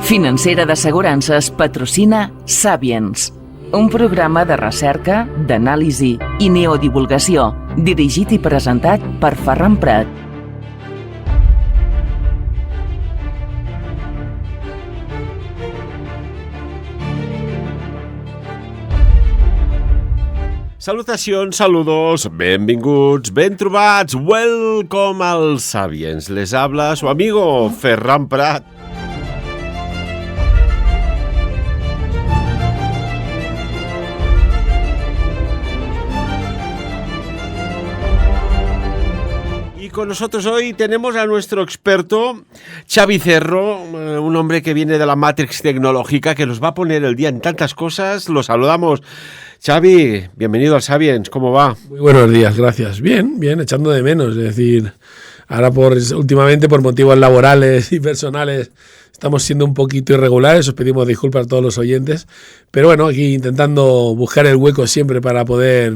Financera d'Assegurances patrocina Sapiens, un programa de recerca, d'anàlisi i neodivulgació, dirigit i presentat per Ferran Prat. Salutacions, saludos, benvinguts, ben trobats, welcome al Sapiens. Les habla su amigo Ferran Prat. Y con nosotros hoy tenemos a nuestro experto, Xavi Cerro, un hombre que viene de la Matrix tecnológica, que nos va a poner el día en tantas cosas. Lo saludamos. Xavi, bienvenido al Sapiens, ¿cómo va? Muy buenos días, gracias. Bien, echando de menos, es decir, ahora últimamente por motivos laborales y personales estamos siendo un poquito irregulares, os pedimos disculpas a todos los oyentes, pero bueno, aquí intentando buscar el hueco siempre para poder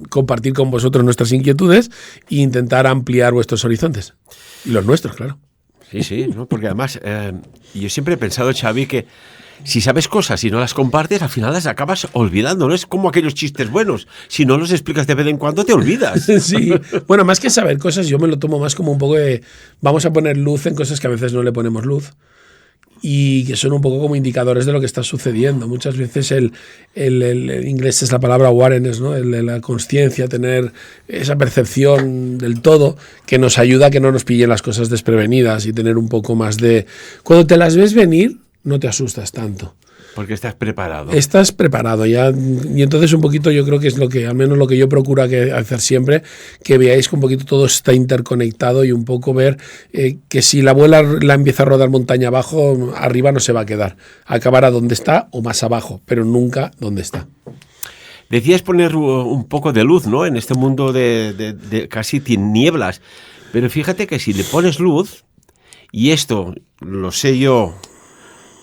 compartir con vosotros nuestras inquietudes e intentar ampliar vuestros horizontes, y los nuestros, claro. Sí, ¿no? Porque además yo siempre he pensado, Xavi, que si sabes cosas y no las compartes, al final las acabas olvidando, ¿no? Es como aquellos chistes buenos. Si no los explicas de vez en cuando, te olvidas. Sí. Bueno, más que saber cosas, yo me lo tomo más como un poco de... Vamos a poner luz en cosas que a veces no le ponemos luz y que son un poco como indicadores de lo que está sucediendo. Muchas veces el inglés es la palabra awareness, ¿no? La consciencia, tener esa percepción del todo que nos ayuda a que no nos pillen las cosas desprevenidas y tener un poco más de... Cuando te las ves venir, no te asustas tanto. Porque estás preparado. Estás preparado ya. Y entonces un poquito yo creo que es lo que, al menos lo que yo procuro hacer siempre, que veáis que un poquito todo está interconectado y un poco ver que si la abuela la empieza a rodar montaña abajo, arriba no se va a quedar. Acabará donde está o más abajo, pero nunca donde está. Decías poner un poco de luz, ¿no? En este mundo de casi tinieblas. Pero fíjate que si le pones luz, y esto lo sé yo,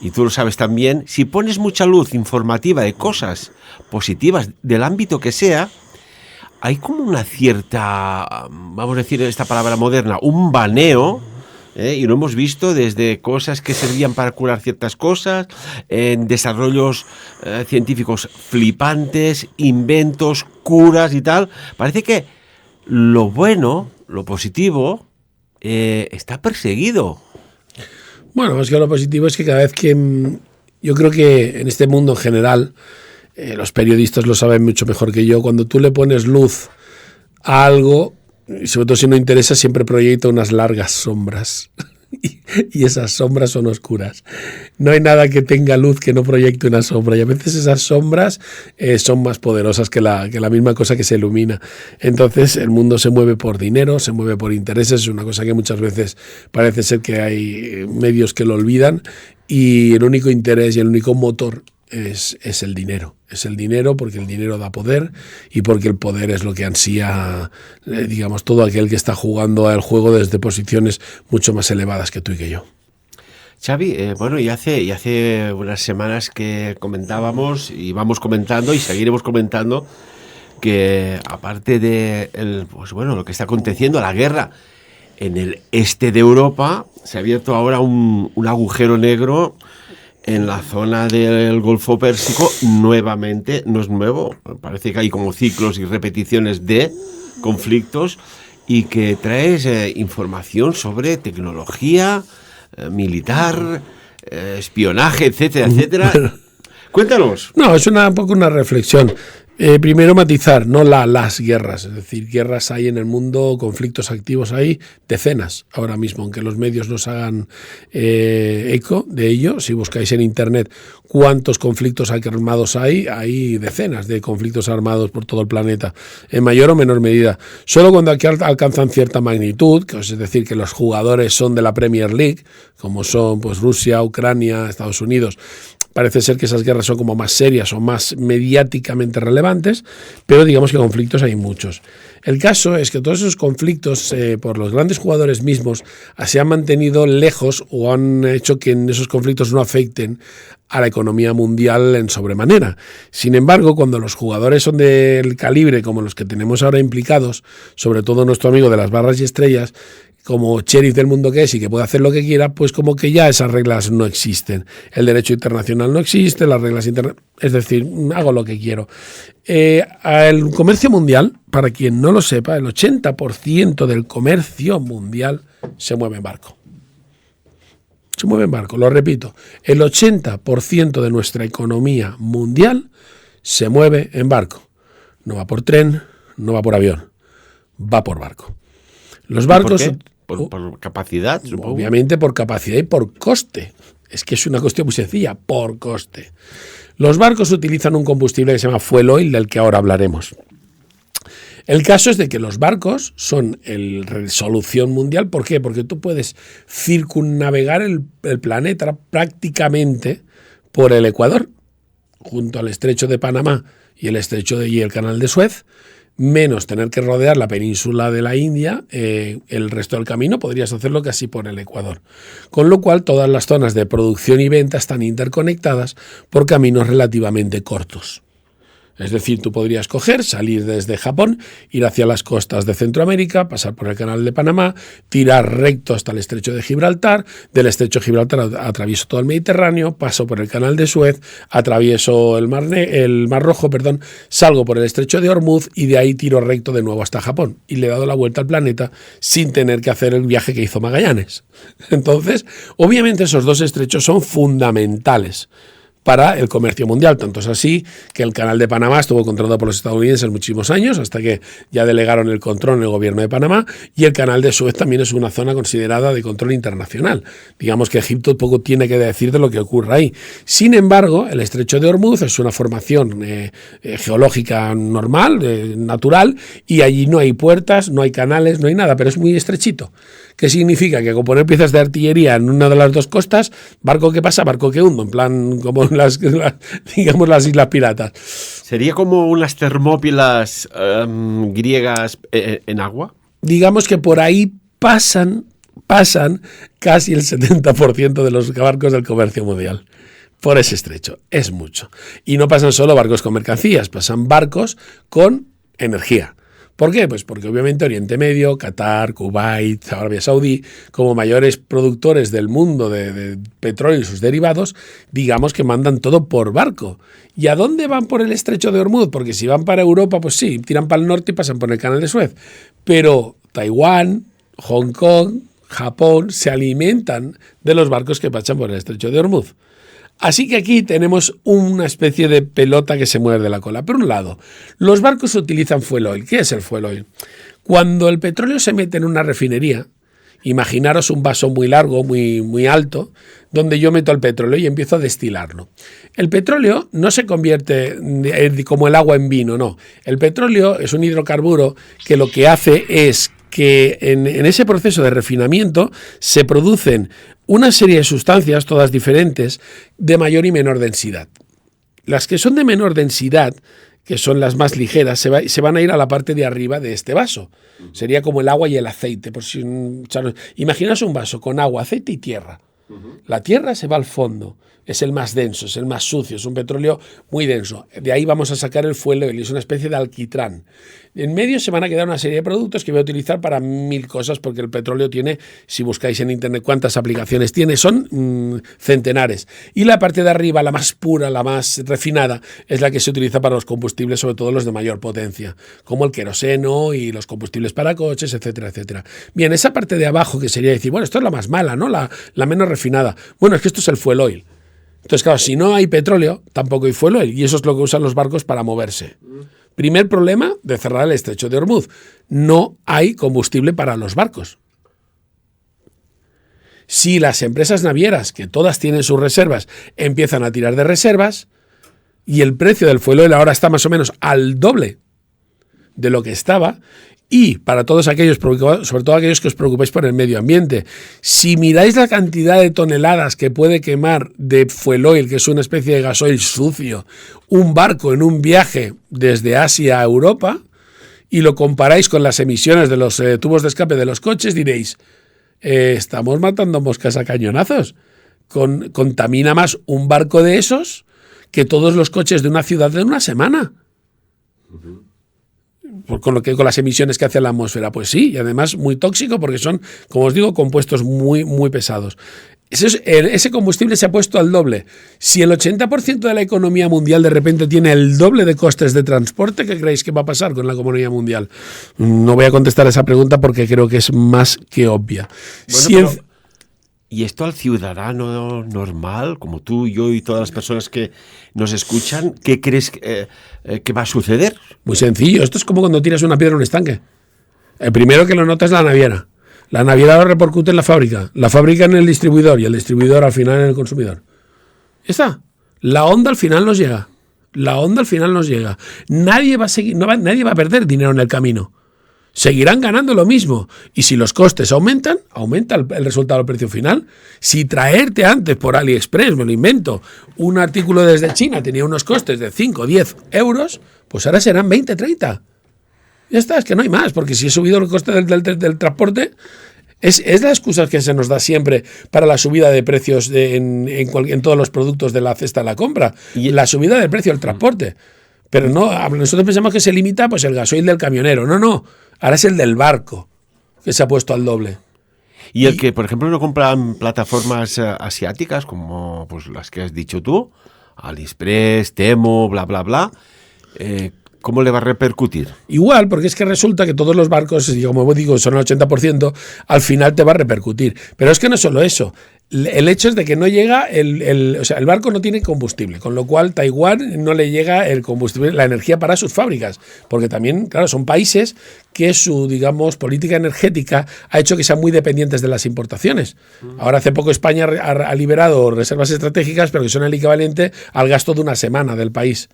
y tú lo sabes también, si pones mucha luz informativa de cosas positivas del ámbito que sea, hay como una cierta, vamos a decir esta palabra moderna, un baneo, y lo hemos visto desde cosas que servían para curar ciertas cosas, en desarrollos científicos flipantes, inventos, curas y tal. Parece que lo bueno, lo positivo, está perseguido. Bueno, más que lo positivo es que cada vez que... Yo creo que en este mundo en general, los periodistas lo saben mucho mejor que yo, cuando tú le pones luz a algo, y sobre todo si no interesa, siempre proyecta unas largas sombras. Y esas sombras son oscuras. No hay nada que tenga luz que no proyecte una sombra. Y a veces esas sombras son más poderosas que la misma cosa que se ilumina. Entonces el mundo se mueve por dinero, se mueve por intereses. Es una cosa que muchas veces parece ser que hay medios que lo olvidan. Y el único interés y el único motor es el dinero. Es el dinero porque el dinero da poder y porque el poder es lo que ansía, digamos, todo aquel que está jugando al juego desde posiciones mucho más elevadas que tú y que yo. Xavi, bueno, y hace unas semanas que comentábamos y vamos comentando y seguiremos comentando que aparte de pues bueno, lo que está aconteciendo, la guerra en el este de Europa, se ha abierto ahora un agujero negro en la zona del Golfo Pérsico, nuevamente, no es nuevo, parece que hay como ciclos y repeticiones de conflictos y que traes información sobre tecnología militar, espionaje, etcétera, etcétera. Cuéntanos. No, es un poco una reflexión. Primero matizar, no las guerras, es decir, guerras hay en el mundo, conflictos activos hay decenas ahora mismo, aunque los medios nos hagan eco de ello. Si buscáis en internet cuántos conflictos armados hay decenas de conflictos armados por todo el planeta, en mayor o menor medida. Solo cuando aquí alcanzan cierta magnitud, es decir, que los jugadores son de la Premier League, como son pues Rusia, Ucrania, Estados Unidos, parece ser que esas guerras son como más serias o más mediáticamente relevantes, pero digamos que conflictos hay muchos. El caso es que todos esos conflictos, por los grandes jugadores mismos, se han mantenido lejos o han hecho que en esos conflictos no afecten a la economía mundial en sobremanera. Sin embargo, cuando los jugadores son del calibre como los que tenemos ahora implicados, sobre todo nuestro amigo de las barras y estrellas, como sheriff del mundo que es y que puede hacer lo que quiera, pues como que ya esas reglas no existen. El derecho internacional no existe, las reglas internacionales, es decir, hago lo que quiero. El comercio mundial, para quien no lo sepa, el 80% del comercio mundial se mueve en barco. Se mueve en barco, lo repito, el 80% de nuestra economía mundial se mueve en barco. No va por tren, no va por avión, va por barco. Los barcos... ¿Por capacidad, supongo? Obviamente por capacidad y por coste. Es que es una cuestión muy sencilla, por coste. Los barcos utilizan un combustible que se llama fuel oil, del que ahora hablaremos. El caso es de que los barcos son la solución mundial. ¿Por qué? Porque tú puedes circunnavegar el planeta prácticamente por el Ecuador, junto al estrecho de Panamá y el canal de Suez, menos tener que rodear la península de la India. El resto del camino podrías hacerlo casi por el Ecuador. Con lo cual todas las zonas de producción y venta están interconectadas por caminos relativamente cortos. Es decir, tú podrías salir desde Japón, ir hacia las costas de Centroamérica, pasar por el canal de Panamá, tirar recto hasta el estrecho de Gibraltar, del estrecho de Gibraltar atravieso todo el Mediterráneo, paso por el canal de Suez, atravieso el Mar Rojo, salgo por el estrecho de Hormuz y de ahí tiro recto de nuevo hasta Japón. Y le he dado la vuelta al planeta sin tener que hacer el viaje que hizo Magallanes. Entonces, obviamente esos dos estrechos son fundamentales para el comercio mundial. Tanto es así que el canal de Panamá estuvo controlado por los estadounidenses muchísimos años, hasta que ya delegaron el control en el gobierno de Panamá, y el canal de Suez también es una zona considerada de control internacional. Digamos que Egipto poco tiene que decir de lo que ocurre ahí. Sin embargo, el estrecho de Hormuz es una formación geológica normal, natural, y allí no hay puertas, no hay canales, no hay nada, pero es muy estrechito. ¿Qué significa? Que con poner piezas de artillería en una de las dos costas, barco que pasa, barco que hundo, en plan como las Islas Piratas. ¿Sería como unas termópilas griegas en agua? Digamos que por ahí pasan casi el 70% de los barcos del comercio mundial. Por ese estrecho. Es mucho. Y no pasan solo barcos con mercancías, pasan barcos con energía. ¿Por qué? Pues porque obviamente Oriente Medio, Qatar, Kuwait, Arabia Saudí, como mayores productores del mundo de petróleo y sus derivados, digamos que mandan todo por barco. ¿Y a dónde van por el estrecho de Hormuz? Porque si van para Europa, pues sí, tiran para el norte y pasan por el canal de Suez. Pero Taiwán, Hong Kong, Japón se alimentan de los barcos que pasan por el estrecho de Hormuz. Así que aquí tenemos una especie de pelota que se mueve de la cola. Por un lado, los barcos utilizan fuel oil. ¿Qué es el fuel oil? Cuando el petróleo se mete en una refinería, imaginaros un vaso muy largo, muy alto, donde yo meto el petróleo y empiezo a destilarlo. El petróleo no se convierte como el agua en vino, no. El petróleo es un hidrocarburo que lo que hace es que en ese proceso de refinamiento se producen una serie de sustancias, todas diferentes, de mayor y menor densidad. Las que son de menor densidad, que son las más ligeras, se van a ir a la parte de arriba de este vaso. Sería como el agua y el aceite. Imaginaos un vaso con agua, aceite y tierra. La tierra se va al fondo, es el más denso, es el más sucio, es un petróleo muy denso. De ahí vamos a sacar el fuel oil, es una especie de alquitrán. En medio se van a quedar una serie de productos que voy a utilizar para 1000 cosas, porque el petróleo tiene, si buscáis en internet cuántas aplicaciones tiene, son centenares. Y la parte de arriba, la más pura, la más refinada, es la que se utiliza para los combustibles, sobre todo los de mayor potencia, como el queroseno y los combustibles para coches, etcétera, etcétera. Bien, esa parte de abajo que sería decir, bueno, esto es la más mala, ¿no? La menos refinada. Bueno, es que esto es el fuel oil. Entonces, claro, si no hay petróleo, tampoco hay fuel oil, y eso es lo que usan los barcos para moverse. Primer problema de cerrar el estrecho de Hormuz. No hay combustible para los barcos. Si las empresas navieras, que todas tienen sus reservas, empiezan a tirar de reservas, y el precio del fuel oil ahora está más o menos al doble de lo que estaba, y para todos aquellos, sobre todo aquellos que os preocupáis por el medio ambiente, si miráis la cantidad de toneladas que puede quemar de fuel oil, que es una especie de gasoil sucio, un barco en un viaje desde Asia a Europa, y lo comparáis con las emisiones de los tubos de escape de los coches, diréis, estamos matando moscas a cañonazos. Contamina más un barco de esos que todos los coches de una ciudad de una semana. con las emisiones que hace la atmósfera. Pues sí, y además muy tóxico porque son, como os digo, compuestos muy, muy pesados. Ese combustible se ha puesto al doble. Si el 80% de la economía mundial de repente tiene el doble de costes de transporte, ¿qué creéis que va a pasar con la economía mundial? No voy a contestar esa pregunta porque creo que es más que obvia. Bueno, ¿y esto al ciudadano normal, como tú, yo y todas las personas que nos escuchan, qué crees que va a suceder? Muy sencillo. Esto es como cuando tiras una piedra en un estanque. El primero que lo nota es la naviera. La naviera lo repercute en la fábrica en el distribuidor y el distribuidor al final en el consumidor. Ya está. La onda al final nos llega. Nadie va a seguir, nadie va a perder dinero en el camino. Seguirán ganando lo mismo. Y si los costes aumentan, aumenta el resultado del precio final. Si traerte antes por AliExpress, me lo invento, un artículo desde China tenía unos costes de 5 o 10 euros, pues ahora serán 20, 30. Ya está, es que no hay más, porque si he subido el coste del transporte, es la excusa que se nos da siempre para la subida de precios en todos los productos de la cesta de la compra. Y la subida del precio del transporte. Pero no, nosotros pensamos que se limita pues el gasoil del camionero. No. Ahora es el del barco que se ha puesto al doble. Y el que, por ejemplo, no compran plataformas asiáticas como pues las que has dicho tú, AliExpress, Temu, bla, bla, bla, ¿cómo le va a repercutir? Igual, porque es que resulta que todos los barcos, como digo, son el 80%, al final te va a repercutir. Pero es que no es solo eso. El hecho es de que no llega o sea, el barco no tiene combustible, con lo cual Taiwán no le llega el combustible, la energía para sus fábricas, porque también, claro, son países que su, digamos, política energética ha hecho que sean muy dependientes de las importaciones. Ahora hace poco España ha liberado reservas estratégicas, pero que son el equivalente al gasto de una semana del país.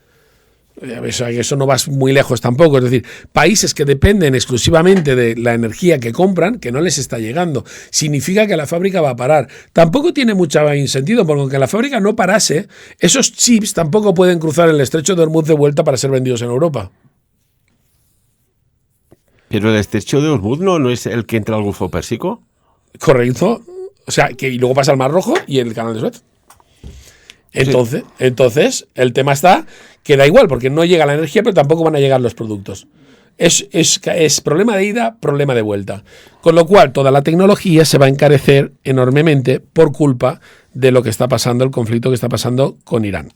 Eso no va muy lejos tampoco, es decir, países que dependen exclusivamente de la energía que compran, que no les está llegando, significa que la fábrica va a parar. Tampoco tiene mucho sentido, porque aunque la fábrica no parase, esos chips tampoco pueden cruzar el estrecho de Hormuz de vuelta para ser vendidos en Europa. ¿Pero el estrecho de Hormuz no es el que entra al Golfo Pérsico? Correcto, o sea, que y luego pasa al Mar Rojo y el Canal de Suez. Entonces, el tema está que da igual, porque no llega la energía, pero tampoco van a llegar los productos. Es problema de ida, problema de vuelta. Con lo cual, toda la tecnología se va a encarecer enormemente por culpa de lo que está pasando, el conflicto que está pasando con Irán.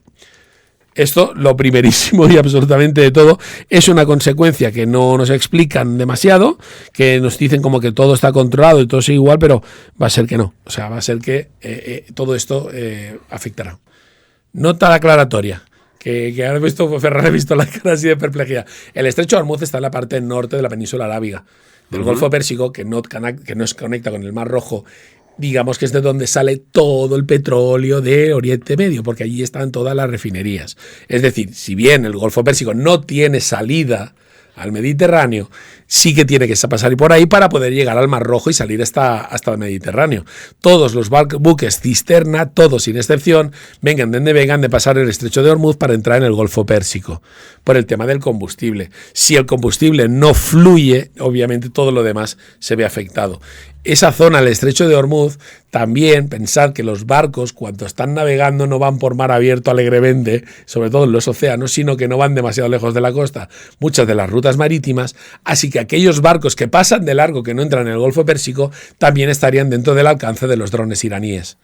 Esto, lo primerísimo y absolutamente de todo, es una consecuencia que no nos explican demasiado, que nos dicen como que todo está controlado y todo es igual, pero va a ser que no. O sea, va a ser que todo esto afectará. Nota aclaratoria, que ahora Ferran ha visto la cara así de perplejidad. El estrecho de Hormuz está en la parte norte de la península arábiga, del Golfo Pérsico, que no se conecta con el Mar Rojo. Digamos que es de donde sale todo el petróleo de Oriente Medio, porque allí están todas las refinerías. Es decir, si bien el Golfo Pérsico no tiene salida al Mediterráneo, sí que tiene que pasar por ahí para poder llegar al Mar Rojo y salir hasta el Mediterráneo. Todos los buques cisterna, todos sin excepción, vengan de donde vengan, de pasar el estrecho de Hormuz para entrar en el Golfo Pérsico, por el tema del combustible. Si el combustible no fluye, obviamente todo lo demás se ve afectado. Esa zona, el estrecho de Hormuz, también pensar que los barcos cuando están navegando no van por mar abierto alegremente, sobre todo en los océanos, sino que no van demasiado lejos de la costa, muchas de las rutas marítimas, así que aquellos barcos que pasan de largo, que no entran en el Golfo Pérsico, también estarían dentro del alcance de los drones iraníes.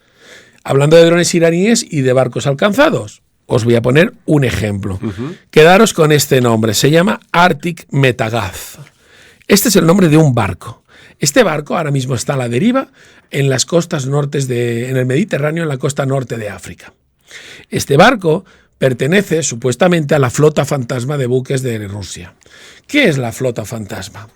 Hablando de drones iraníes y de barcos alcanzados, os voy a poner un ejemplo. Quedaros con este nombre, se llama Arctic Metagaz. Este es el nombre de un barco. Este barco ahora mismo está a la deriva en las costas nortes en el Mediterráneo, en la costa norte de África. Este barco pertenece supuestamente a la flota fantasma de buques de Rusia. ¿Qué es la flota fantasma?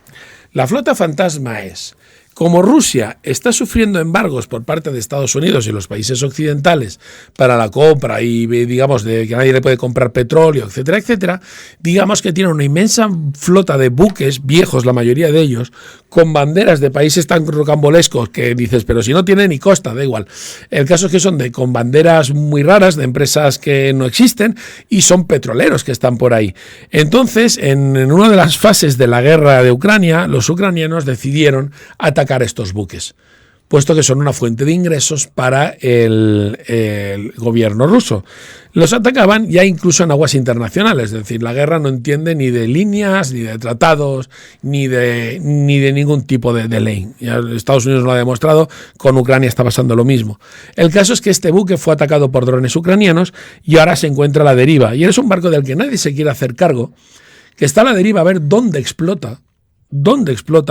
La flota fantasma es, como Rusia está sufriendo embargos por parte de Estados Unidos y los países occidentales para la compra y digamos de que nadie le puede comprar petróleo, etcétera, etcétera, digamos que tiene una inmensa flota de buques viejos, la mayoría de ellos, con banderas de países tan rocambolescos que dices, pero si no tiene ni costa, da igual. El caso es que son con banderas muy raras de empresas que no existen y son petroleros que están por ahí. Entonces, en una de las fases de la guerra de Ucrania, los ucranianos decidieron atacar estos buques. puesto que son una fuente de ingresos para el gobierno ruso. Los atacaban ya incluso en aguas internacionales, es decir, la guerra no entiende ni de líneas, ni de tratados, ni de ningún tipo de ley. Ya Estados Unidos lo ha demostrado, con Ucrania está pasando lo mismo. El caso es que este buque fue atacado por drones ucranianos y ahora se encuentra a la deriva. Y es un barco del que nadie se quiere hacer cargo, que está a la deriva a ver dónde explota,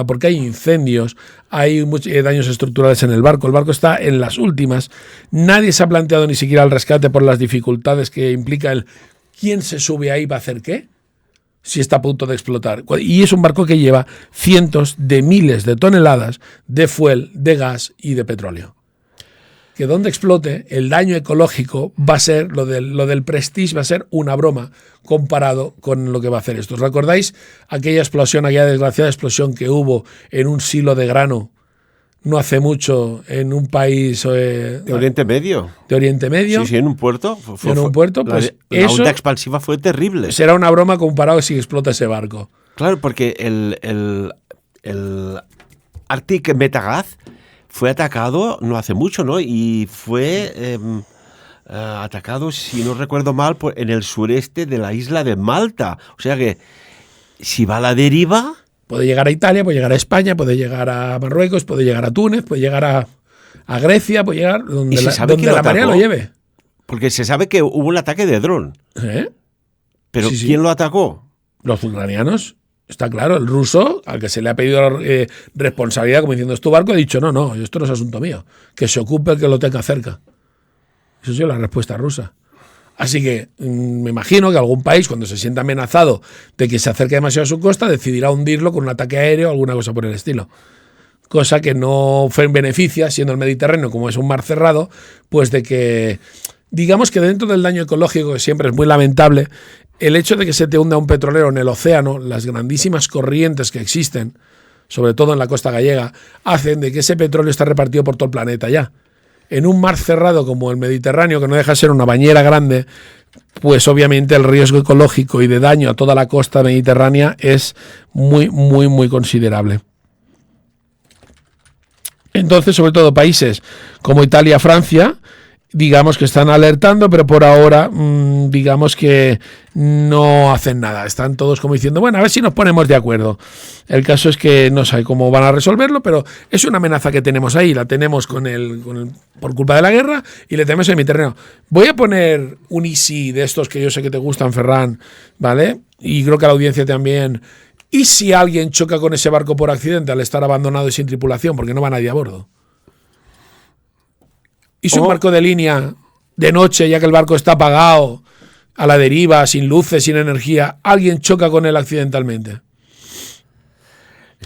porque hay incendios, hay muchos daños estructurales en el barco está en las últimas, nadie se ha planteado ni siquiera el rescate por las dificultades que implica el quién se sube ahí va a hacer qué, si está a punto de explotar. Y es un barco que lleva cientos de miles de toneladas de fuel, de gas y de petróleo. Que donde explote, el daño ecológico va a ser, lo del Prestige va a ser una broma comparado con lo que va a hacer esto. ¿Os recordáis aquella desgraciada explosión que hubo en un silo de grano no hace mucho en un país de Oriente Medio? De Oriente Medio. Sí, en un puerto. En un puerto, pues la onda expansiva fue terrible. Será una broma comparado si explota ese barco. Claro, porque el Arctic Metagaz fue atacado no hace mucho, ¿no? Y fue atacado, si no recuerdo mal, en el sureste de la isla de Malta. O sea que, si va a la deriva... Puede llegar a Italia, puede llegar a España, puede llegar a Marruecos, puede llegar a Túnez, puede llegar a Grecia, puede llegar donde la marea lo lleve. Porque se sabe que hubo un ataque de dron. Pero sí. ¿Quién lo atacó? Los ucranianos. Está claro, el ruso, al que se le ha pedido responsabilidad, como diciendo, es tu barco, ha dicho, no, esto no es asunto mío, que se ocupe el que lo tenga cerca. Eso ha sido la respuesta rusa. Así que me imagino que algún país, cuando se sienta amenazado de que se acerque demasiado a su costa, decidirá hundirlo con un ataque aéreo o alguna cosa por el estilo. Cosa que no beneficia, siendo el Mediterráneo, como es un mar cerrado, pues de que, digamos que dentro del daño ecológico, que siempre es muy lamentable, el hecho de que se te hunda un petrolero en el océano, las grandísimas corrientes que existen, sobre todo en la costa gallega, hacen de que ese petróleo está repartido por todo el planeta ya. En un mar cerrado como el Mediterráneo, que no deja de ser una bañera grande, pues obviamente el riesgo ecológico y de daño a toda la costa mediterránea es muy, muy, muy considerable. Entonces, sobre todo países como Italia, Francia, digamos que están alertando, pero por ahora digamos que no hacen nada. Están todos como diciendo, bueno, a ver si nos ponemos de acuerdo. El caso es que no sé cómo van a resolverlo, pero es una amenaza que tenemos ahí. La tenemos por culpa de la guerra y le tenemos en mi terreno. Voy a poner un easy de estos que yo sé que te gustan, Ferran, ¿vale? Y creo que a la audiencia también. ¿Y si alguien choca con ese barco por accidente al estar abandonado y sin tripulación? Porque no va nadie a bordo. ¿Y si un barco de línea, de noche, ya que el barco está apagado, a la deriva, sin luces, sin energía, alguien choca con él accidentalmente?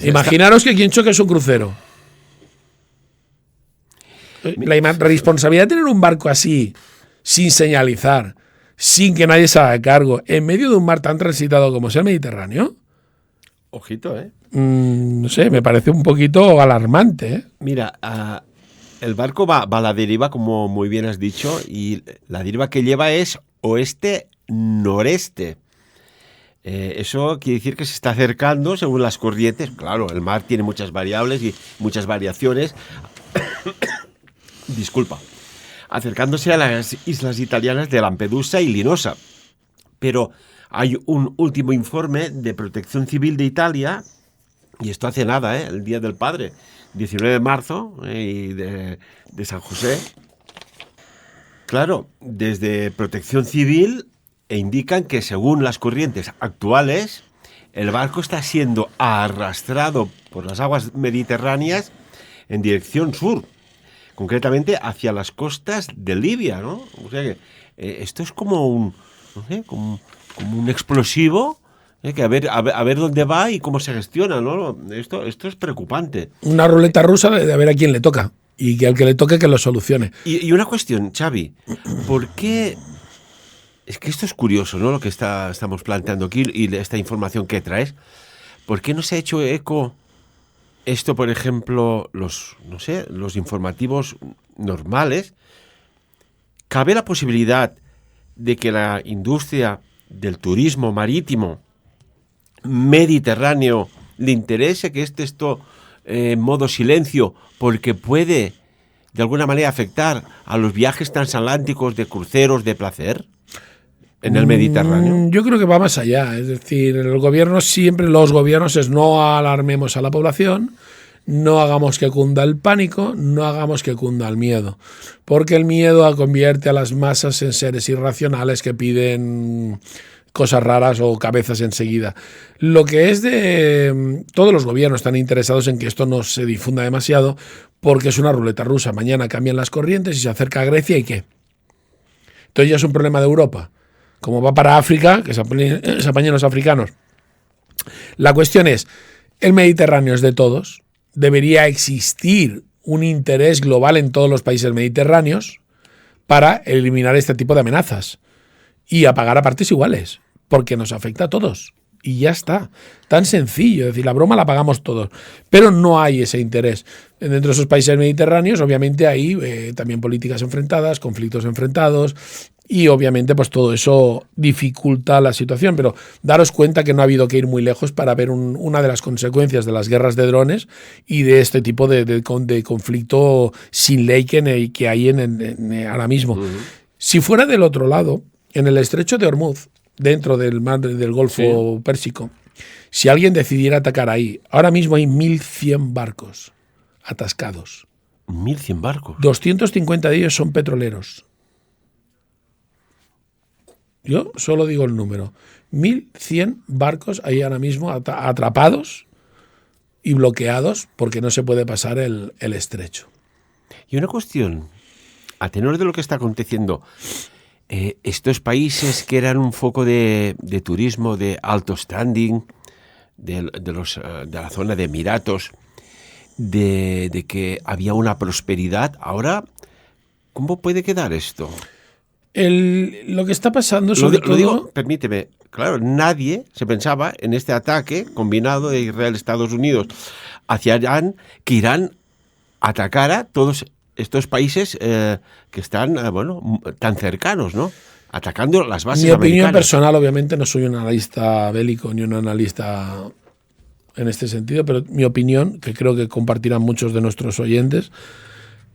Imaginaros que quien choca es un crucero. La responsabilidad de tener un barco así, sin señalizar, sin que nadie se haga cargo, en medio de un mar tan transitado como es el Mediterráneo. Ojito, No sé, me parece un poquito alarmante. Mira, el barco va a la deriva, como muy bien has dicho, y la deriva que lleva es oeste-noreste. Eso quiere decir que se está acercando según las corrientes. Claro, el mar tiene muchas variables y muchas variaciones. Disculpa. Acercándose a las islas italianas de Lampedusa y Linosa. Pero hay un último informe de Protección Civil de Italia, y esto hace nada, el Día del Padre, 19 de marzo, y de San José. Claro, desde Protección Civil indican que según las corrientes actuales, el barco está siendo arrastrado por las aguas mediterráneas en dirección sur, concretamente hacia las costas de Libia, ¿no? O sea que esto es como un explosivo, que a ver dónde va y cómo se gestiona, ¿no? Esto es preocupante. Una ruleta rusa de ver a quién le toca y que al que le toque que lo solucione. Y una cuestión, Xavi, ¿por qué? Es que esto es curioso, ¿no? Lo que estamos planteando aquí y esta información que traes. ¿Por qué no se ha hecho eco esto, por ejemplo, los informativos normales? ¿Cabe la posibilidad de que la industria del turismo marítimo mediterráneo le interese que esto en modo silencio porque puede de alguna manera afectar a los viajes transatlánticos de cruceros de placer en el Mediterráneo? Yo creo que va más allá. Es decir, los gobiernos es no alarmemos a la población, no hagamos que cunda el pánico, no hagamos que cunda el miedo. Porque el miedo convierte a las masas en seres irracionales que piden cosas raras o cabezas enseguida. Lo que es todos los gobiernos están interesados en que esto no se difunda demasiado porque es una ruleta rusa. Mañana cambian las corrientes y se acerca a Grecia y ¿qué? Entonces ya es un problema de Europa. Como va para África, que se apañen los africanos. La cuestión es, el Mediterráneo es de todos. Debería existir un interés global en todos los países mediterráneos para eliminar este tipo de amenazas y a pagar a partes iguales, porque nos afecta a todos. Y ya está. Tan sencillo. Es decir, la broma la pagamos todos. Pero no hay ese interés. Dentro de esos países mediterráneos, obviamente, hay también políticas enfrentadas, conflictos enfrentados. Y obviamente, pues todo eso dificulta la situación. Pero daros cuenta que no ha habido que ir muy lejos para ver una de las consecuencias de las guerras de drones y de este tipo de conflicto sin ley que hay ahora mismo. Si fuera del otro lado, en el estrecho de Hormuz, dentro del mar del Golfo Pérsico, si alguien decidiera atacar ahí, ahora mismo hay 1.100 barcos atascados. 1.100 barcos. 250 de ellos son petroleros. Yo solo digo el número. 1.100 barcos ahí ahora mismo atrapados y bloqueados porque no se puede pasar el estrecho. Y una cuestión, a tenor de lo que está aconteciendo, estos países que eran un foco de turismo de alto standing, de la zona de Emiratos, de que había una prosperidad, ahora, ¿cómo puede quedar esto? Lo que está pasando sobre todo... Lo digo, permíteme, claro, nadie se pensaba en este ataque combinado de Israel-Estados Unidos hacia Irán, que Irán atacara todos estos países que están, tan cercanos, ¿no? Atacando las bases americanas. Mi opinión personal, obviamente, no soy un analista bélico ni un analista en este sentido, pero mi opinión, que creo que compartirán muchos de nuestros oyentes,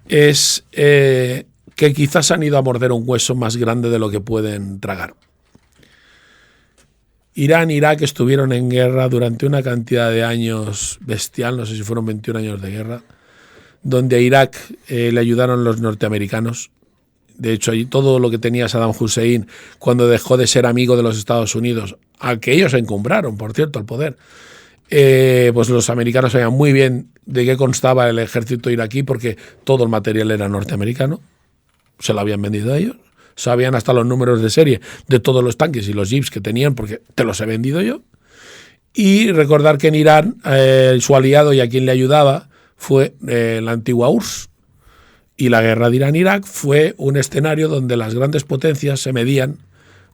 es que quizás han ido a morder un hueso más grande de lo que pueden tragar. Irán e Irak estuvieron en guerra durante una cantidad de años bestial, no sé si fueron 21 años de guerra, donde a Irak le ayudaron los norteamericanos. De hecho, ahí todo lo que tenía Saddam Hussein cuando dejó de ser amigo de los Estados Unidos, al que ellos encumbraron, por cierto, al poder, pues los americanos sabían muy bien de qué constaba el ejército iraquí porque todo el material era norteamericano, se lo habían vendido a ellos, sabían hasta los números de serie de todos los tanques y los jeeps que tenían porque te los he vendido yo. Y recordar que en Irán su aliado y a quien le ayudaba fue la antigua URSS. Y la guerra de Irán-Irak fue un escenario donde las grandes potencias se medían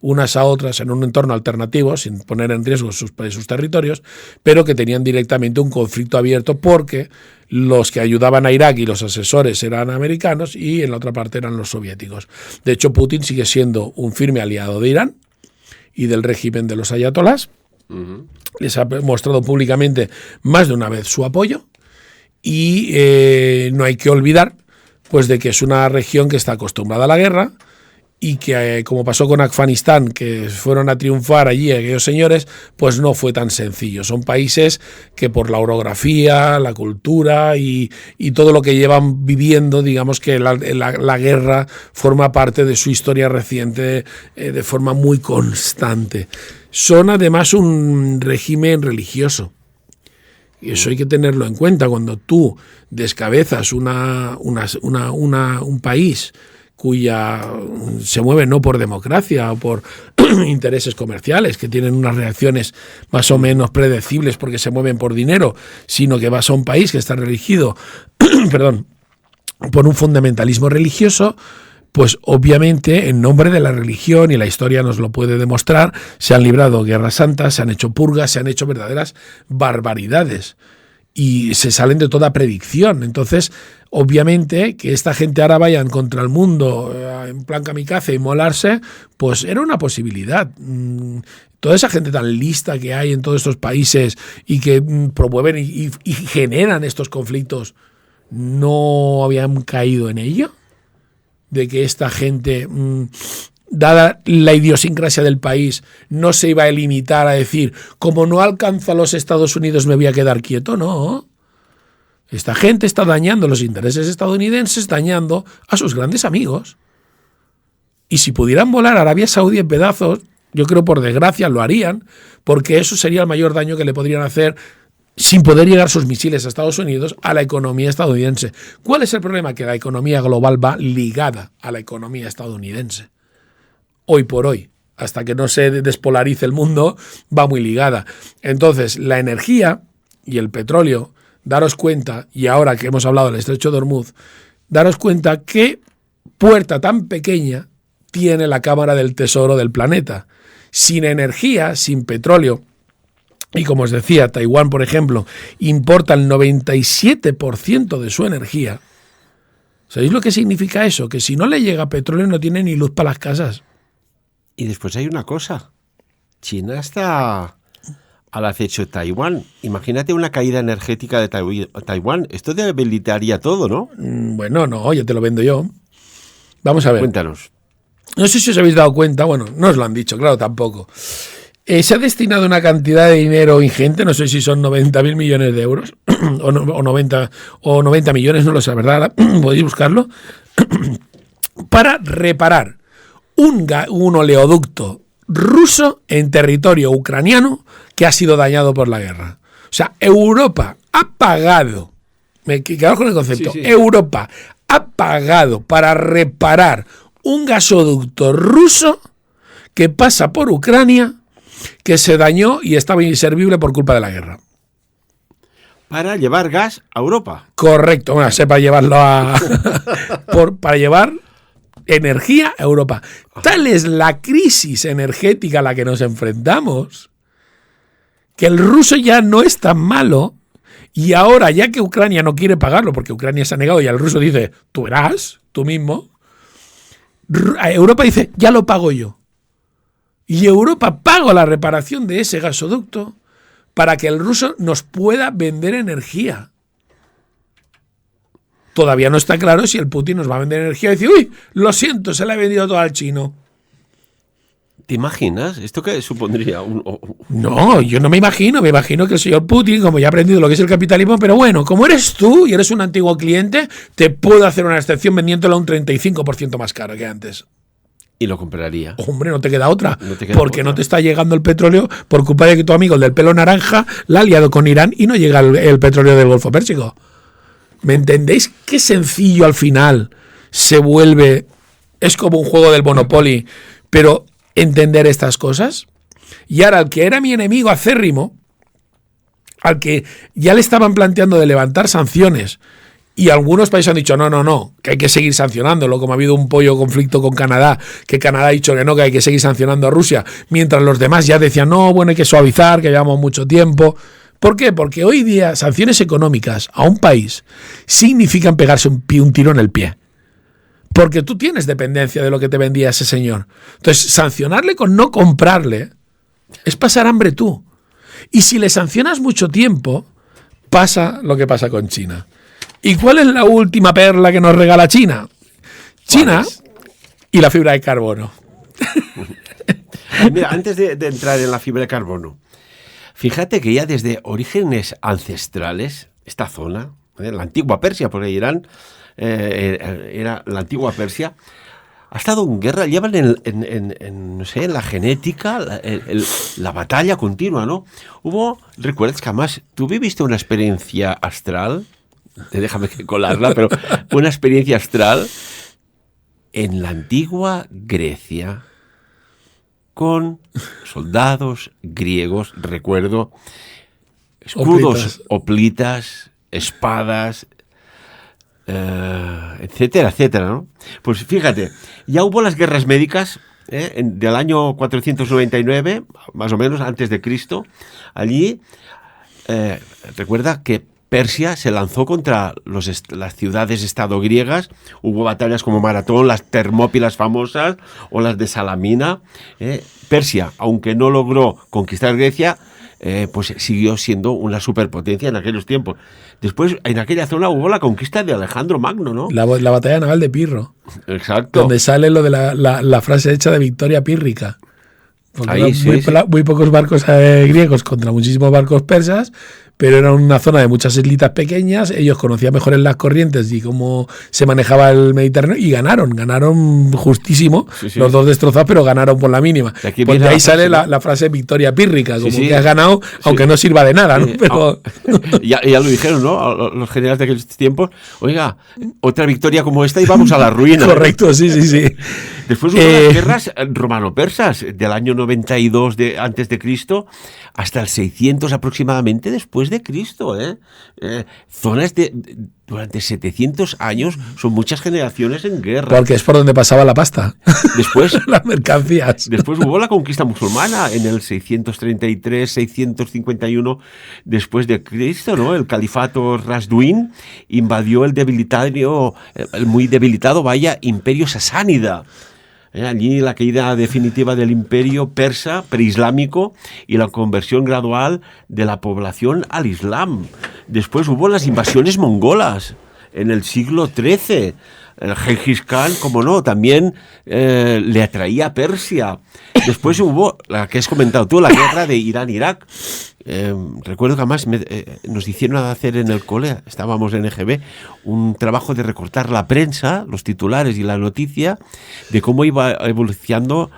unas a otras en un entorno alternativo, sin poner en riesgo sus territorios, pero que tenían directamente un conflicto abierto porque los que ayudaban a Irak y los asesores eran americanos y en la otra parte eran los soviéticos. De hecho, Putin sigue siendo un firme aliado de Irán y del régimen de los ayatolás. Les ha mostrado públicamente más de una vez su apoyo y no hay que olvidar pues de que es una región que está acostumbrada a la guerra y que, como pasó con Afganistán, que fueron a triunfar allí aquellos señores, pues no fue tan sencillo. Son países que por la orografía, la cultura y todo lo que llevan viviendo, digamos que la guerra forma parte de su historia reciente de forma muy constante. Son además un régimen religioso. Y eso hay que tenerlo en cuenta. Cuando tú descabezas un país cuya se mueve no por democracia o por intereses comerciales, que tienen unas reacciones más o menos predecibles porque se mueven por dinero, sino que vas a un país que está regido por un fundamentalismo religioso, pues obviamente en nombre de la religión, y la historia nos lo puede demostrar, se han librado guerras santas, se han hecho purgas, se han hecho verdaderas barbaridades. y se salen de toda predicción. Entonces, obviamente, que esta gente ahora vayan contra el mundo en plan kamikaze y molarse, pues era una posibilidad. Toda esa gente tan lista que hay en todos estos países y que promueven y generan estos conflictos, ¿no habían caído en ello? De que esta gente, dada la idiosincrasia del país, no se iba a limitar a decir, como no alcanza a los Estados Unidos me voy a quedar quieto. No. Esta gente está dañando los intereses estadounidenses, dañando a sus grandes amigos. Y si pudieran volar a Arabia Saudí en pedazos, yo creo por desgracia lo harían, porque eso sería el mayor daño que le podrían hacer sin poder llegar sus misiles a Estados Unidos a la economía estadounidense. ¿Cuál es el problema? Que la economía global va ligada a la economía estadounidense. Hoy por hoy, hasta que no se despolarice el mundo, va muy ligada. Entonces, la energía y el petróleo, daros cuenta, y ahora que hemos hablado del Estrecho de Hormuz, daros cuenta qué puerta tan pequeña tiene la cámara del tesoro del planeta. Sin energía, sin petróleo, y como os decía, Taiwán, por ejemplo, importa el 97% de su energía. ¿Sabéis lo que significa eso? Que si no le llega petróleo no tiene ni luz para las casas. Y después hay una cosa. China está al acecho de Taiwán. Imagínate una caída energética de Taiwán. Esto debilitaría todo, ¿no? Bueno, no, ya te lo vendo yo. Vamos a ver. Cuéntanos. No sé si os habéis dado cuenta, bueno, no os lo han dicho, claro, tampoco. Se ha destinado una cantidad de dinero ingente, no sé si son 90.000 millones de euros o 90 millones, no lo sé, ¿verdad? Podéis buscarlo, para reparar un oleoducto ruso en territorio ucraniano que ha sido dañado por la guerra. O sea, Europa ha pagado, quedaos con el concepto, sí. Europa ha pagado para reparar un gasoducto ruso que pasa por Ucrania, que se dañó y estaba inservible por culpa de la guerra. Para llevar gas a Europa. Correcto, bueno, para llevarlo para llevar energía a Europa. Tal es la crisis energética a la que nos enfrentamos, que el ruso ya no es tan malo, y ahora, ya que Ucrania no quiere pagarlo, porque Ucrania se ha negado y el ruso dice, tú verás, tú mismo, Europa dice, ya lo pago yo. Y Europa paga la reparación de ese gasoducto para que el ruso nos pueda vender energía. Todavía no está claro si el Putin nos va a vender energía y decir, uy, lo siento, se la he vendido todo al chino. ¿Te imaginas? ¿Esto qué supondría? No, yo no me imagino que el señor Putin, como ya ha aprendido lo que es el capitalismo, pero bueno, como eres tú y eres un antiguo cliente, te puedo hacer una excepción vendiéndola un 35% más cara que antes. Y lo compraría. Hombre, no te queda otra. Porque no te está llegando el petróleo por culpa de que tu amigo, el del pelo naranja, la ha liado con Irán y no llega el petróleo del Golfo Pérsico. ¿Me entendéis? Qué sencillo al final se vuelve. Es como un juego del Monopoly, pero entender estas cosas. Y ahora, al que era mi enemigo acérrimo, al que ya le estaban planteando de levantar sanciones, y algunos países han dicho, no, que hay que seguir sancionándolo, como ha habido un conflicto con Canadá, que Canadá ha dicho que hay que seguir sancionando a Rusia, mientras los demás ya decían, no, bueno, hay que suavizar, que llevamos mucho tiempo. ¿Por qué? Porque hoy día sanciones económicas a un país significan pegarse un tiro en el pie. Porque tú tienes dependencia de lo que te vendía ese señor. Entonces, sancionarle con no comprarle es pasar hambre tú. Y si le sancionas mucho tiempo, pasa lo que pasa con China. ¿Y cuál es la última perla que nos regala China? China y la fibra de carbono. Mira, antes de entrar en la fibra de carbono, fíjate que ya desde orígenes ancestrales, esta zona, la antigua Persia, porque Irán era la antigua Persia, ha estado en guerra, llevan en la genética, la batalla continua, ¿no? Recuerdas que además tú viviste una experiencia astral, déjame colarla, pero una experiencia astral en la antigua Grecia con soldados griegos, recuerdo, escudos hoplitas, espadas, etcétera, etcétera, ¿no? Pues fíjate, ya hubo las guerras médicas del año 499, más o menos, antes de Cristo. Allí, recuerda que Persia se lanzó contra las ciudades-estado griegas. Hubo batallas como Maratón, las Termópilas famosas o las de Salamina. Persia, aunque no logró conquistar Grecia, pues siguió siendo una superpotencia en aquellos tiempos. Después, en aquella zona hubo la conquista de Alejandro Magno, ¿no? La batalla naval de Pirro. Exacto. Donde sale lo de la frase hecha de victoria pírrica. Porque Ahí, muy pocos barcos griegos contra muchísimos barcos persas, pero era una zona de muchas islitas pequeñas. Ellos conocían mejor en las corrientes y cómo se manejaba el Mediterráneo, y ganaron justísimo. Sí. Los dos destrozados, pero ganaron por la mínima. Porque ahí sale la frase victoria pírrica, como que has ganado, aunque no sirva de nada, ¿no? Pero ya lo dijeron, ¿no? Los generales de aquellos tiempos. Oiga, otra victoria como esta y vamos a la ruina. Correcto, sí. Después hubo las guerras romano-persas del año 92 antes de Cristo hasta el 600 aproximadamente después de Cristo. Zonas durante 700 años, son muchas generaciones en guerra. Porque es por donde pasaba la pasta. Después las mercancías. Después hubo la conquista musulmana en el 633, 651 después de Cristo, ¿no? El califato Rasduín invadió el muy debilitado, imperio sasánida. Allí la caída definitiva del imperio persa preislámico y la conversión gradual de la población al Islam. Después hubo las invasiones mongolas en el siglo XIII. El Gengis Khan, como no, también le atraía a Persia. Después hubo la que has comentado tú, la guerra de Irán-Irak. Recuerdo que además nos hicieron hacer en el cole, estábamos en EGB, un trabajo de recortar la prensa, los titulares y la noticia de cómo iba evolucionando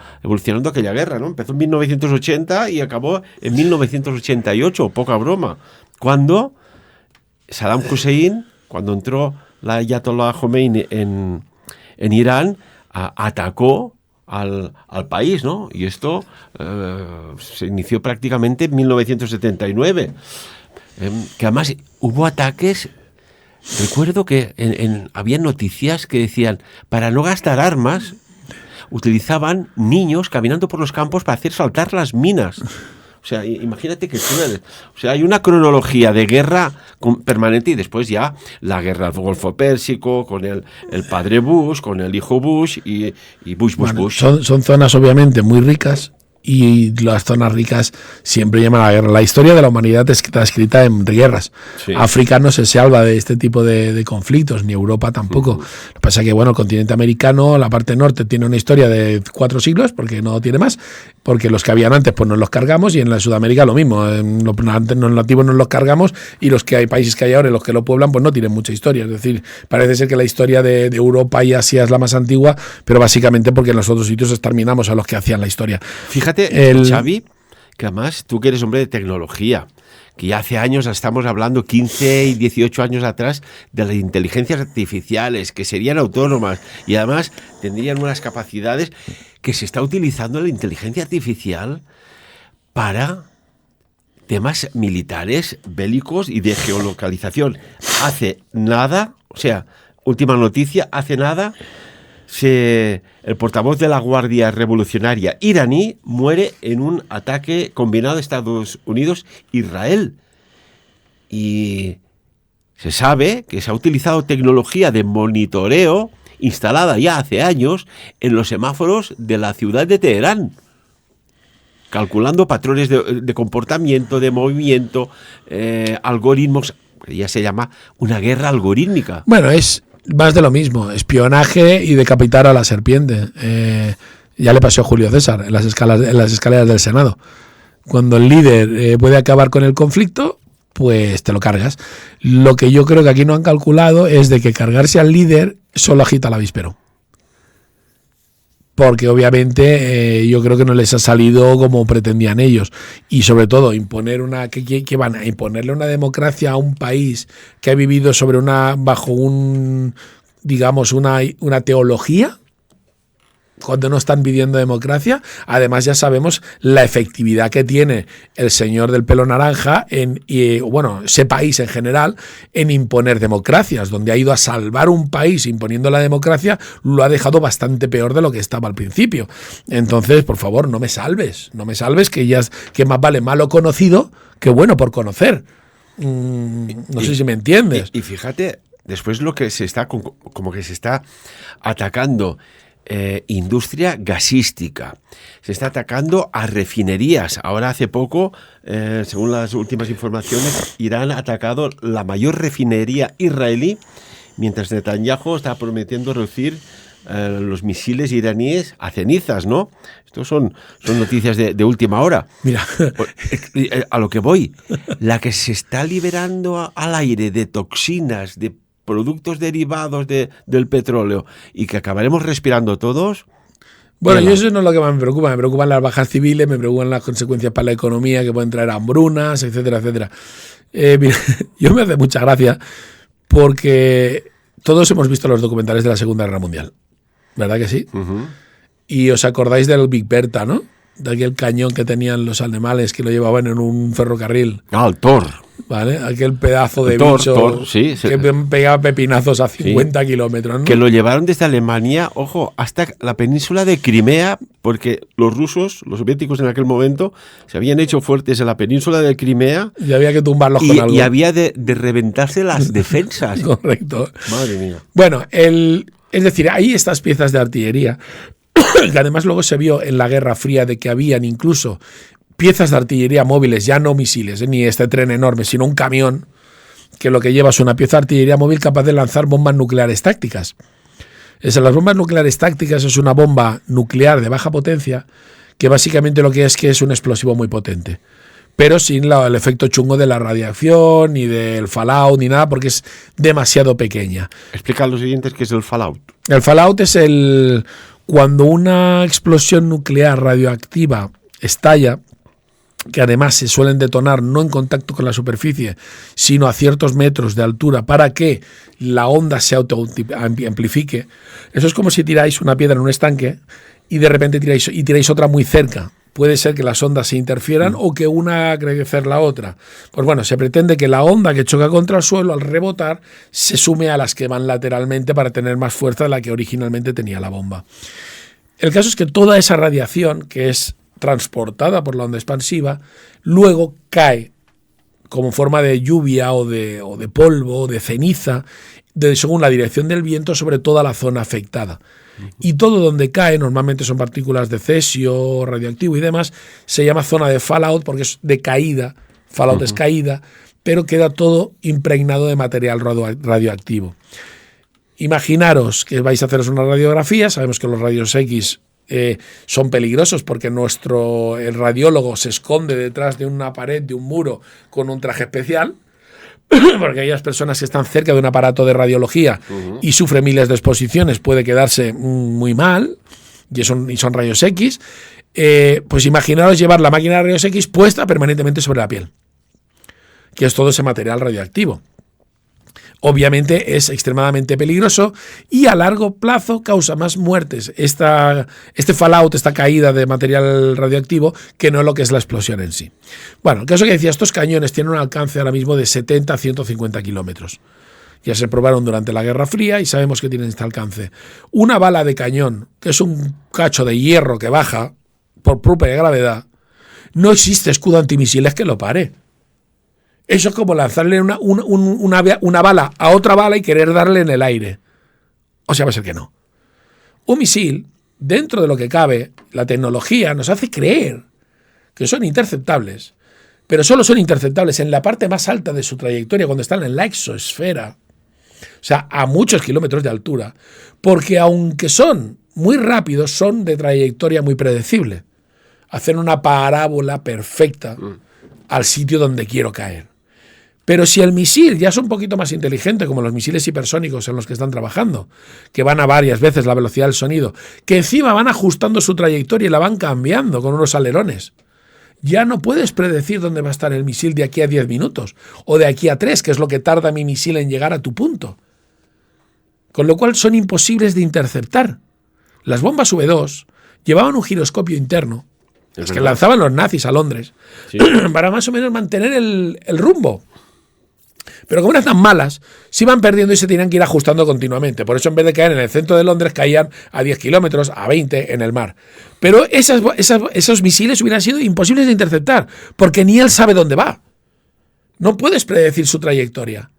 aquella guerra, ¿no? Empezó en 1980 y acabó en 1988, poca broma. Cuando Saddam Hussein, cuando entró la Ayatollah Khomeini en Irán, atacó al país, ¿no? Y esto se inició prácticamente en 1979. Que además hubo ataques. Recuerdo que había noticias que decían, para no gastar armas, utilizaban niños caminando por los campos para hacer saltar las minas. O sea, imagínate que hay una cronología de guerra permanente, y después ya la guerra del Golfo Pérsico con el padre Bush, con el hijo Bush y Bush. Son zonas obviamente muy ricas, y las zonas ricas siempre llaman a la guerra. La historia de la humanidad está escrita en guerras. Sí. África no se salva de este tipo de conflictos, ni Europa tampoco. Lo que pasa es que, el continente americano, la parte norte, tiene una historia de 4 siglos, porque no tiene más, porque los que habían antes pues nos los cargamos, y en la Sudamérica lo mismo. Antes los nativos nos los cargamos, y los que hay países que hay ahora, los que lo pueblan, pues no tienen mucha historia. Es decir, parece ser que la historia de Europa y Asia es la más antigua, pero básicamente porque en los otros sitios exterminamos a los que hacían la historia. Fíjate, Xavi, que además tú que eres hombre de tecnología, que ya hace años estamos hablando, 15 y 18 años atrás, de las inteligencias artificiales, que serían autónomas y además tendrían unas capacidades, que se está utilizando la inteligencia artificial para temas militares, bélicos y de geolocalización. Hace nada, última noticia, hace nada, el portavoz de la Guardia Revolucionaria iraní muere en un ataque combinado de Estados Unidos-Israel. Y se sabe que se ha utilizado tecnología de monitoreo instalada ya hace años en los semáforos de la ciudad de Teherán, calculando patrones de comportamiento, de movimiento, algoritmos. Ya se llama una guerra algorítmica. Bueno, es más de lo mismo, espionaje y decapitar a la serpiente. Ya le pasó a Julio César en las escaleras del Senado. Cuando el líder puede acabar con el conflicto, pues te lo cargas. Lo que yo creo que aquí no han calculado es de que cargarse al líder solo agita el avispero. Porque obviamente yo creo que no les ha salido como pretendían ellos. Y sobre todo, que van a imponerle una democracia a un país que ha vivido bajo una teología, cuando no están pidiendo democracia. Además, ya sabemos la efectividad que tiene el señor del pelo naranja ese país en general, en imponer democracias. Donde ha ido a salvar un país imponiendo la democracia, lo ha dejado bastante peor de lo que estaba al principio. Entonces, por favor, no me salves, que más vale malo conocido que bueno por conocer. No sé si me entiendes. Y fíjate, después lo que se está, como que se está atacando industria gasística, se está atacando a refinerías. Ahora hace poco, según las últimas informaciones, Irán ha atacado la mayor refinería israelí, mientras Netanyahu está prometiendo reducir los misiles iraníes a cenizas, ¿no? Estos son noticias de última hora. Mira, a lo que voy, la que se está liberando al aire de toxinas, de productos derivados del petróleo y que acabaremos respirando todos. Bueno, yo eso no es lo que más me preocupan las bajas civiles, me preocupan las consecuencias para la economía que pueden traer hambrunas, etcétera, etcétera. Mira, yo me hace mucha gracia porque todos hemos visto los documentales de la Segunda Guerra Mundial, ¿verdad que sí? Uh-huh. Y os acordáis del Big Bertha, ¿no? De aquel cañón que tenían los alemanes que lo llevaban en un ferrocarril. Ah, el Thor. ¿Vale? Aquel pedazo de Thor, bicho sí, que pegaba pepinazos a 50 kilómetros, ¿no? Que lo llevaron desde Alemania, ojo, hasta la península de Crimea, porque los rusos, los soviéticos en aquel momento, se habían hecho fuertes en la península de Crimea. Y había que tumbarlos con algo. Y había de reventarse las defensas. Correcto. Madre mía. Bueno, es decir, hay estas piezas de artillería que además luego se vio en la Guerra Fría de que habían incluso piezas de artillería móviles, ya no misiles, ni este tren enorme, sino un camión que lo que lleva es una pieza de artillería móvil capaz de lanzar bombas nucleares tácticas. Las bombas nucleares tácticas es una bomba nuclear de baja potencia que básicamente lo que es un explosivo muy potente, pero sin el efecto chungo de la radiación, ni del fallout, ni nada, porque es demasiado pequeña. Explica a los siguientes qué es el fallout. El fallout es cuando una explosión nuclear radioactiva estalla, que además se suelen detonar no en contacto con la superficie, sino a ciertos metros de altura para que la onda se autoamplifique. Eso es como si tiráis una piedra en un estanque y de repente tiráis otra muy cerca. Puede ser que las ondas se interfieran o que una haga crecer la otra. Pues bueno, se pretende que la onda que choca contra el suelo al rebotar se sume a las que van lateralmente para tener más fuerza de la que originalmente tenía la bomba. El caso es que toda esa radiación, que es transportada por la onda expansiva, luego cae como forma de lluvia o de polvo o de ceniza, según la dirección del viento, sobre toda la zona afectada. Y todo donde cae, normalmente son partículas de cesio, radioactivo y demás, se llama zona de fallout porque es de caída, fallout es caída, pero queda todo impregnado de material radioactivo. Imaginaros que vais a haceros una radiografía, sabemos que los rayos X son peligrosos porque el radiólogo se esconde detrás de una pared, de un muro, con un traje especial, porque aquellas personas que están cerca de un aparato de radiología y sufren miles de exposiciones puede quedarse muy mal, y son rayos X. Pues imaginaros llevar la máquina de rayos X puesta permanentemente sobre la piel, que es todo ese material radioactivo. Obviamente es extremadamente peligroso y a largo plazo causa más muertes este fallout, esta caída de material radioactivo, que no lo que es la explosión en sí. Bueno, el caso que decía, estos cañones tienen un alcance ahora mismo de 70 a 150 kilómetros. Ya se probaron durante la Guerra Fría y sabemos que tienen este alcance. Una bala de cañón, que es un cacho de hierro que baja por propia gravedad, no existe escudo antimisiles que lo pare. Eso es como lanzarle una bala a otra bala y querer darle en el aire. O sea, va a ser que no. Un misil, dentro de lo que cabe, la tecnología nos hace creer que son interceptables, pero solo son interceptables en la parte más alta de su trayectoria, cuando están en la exosfera, o sea, a muchos kilómetros de altura, porque aunque son muy rápidos, son de trayectoria muy predecible. Hacen una parábola perfecta al sitio donde quiero caer. Pero si el misil ya es un poquito más inteligente, como los misiles hipersónicos en los que están trabajando, que van a varias veces la velocidad del sonido, que encima van ajustando su trayectoria y la van cambiando con unos alerones, ya no puedes predecir dónde va a estar el misil de aquí a 10 minutos o de aquí a 3, que es lo que tarda mi misil en llegar a tu punto. Con lo cual son imposibles de interceptar. Las bombas V2 llevaban un giroscopio interno, las que lanzaban los nazis a Londres, sí, para más o menos mantener el rumbo. Pero como eran tan malas, se iban perdiendo y se tenían que ir ajustando continuamente. Por eso, en vez de caer en el centro de Londres, caían a 10 kilómetros, a 20 en el mar. Pero esos misiles hubieran sido imposibles de interceptar, porque ni él sabe dónde va. No puedes predecir su trayectoria.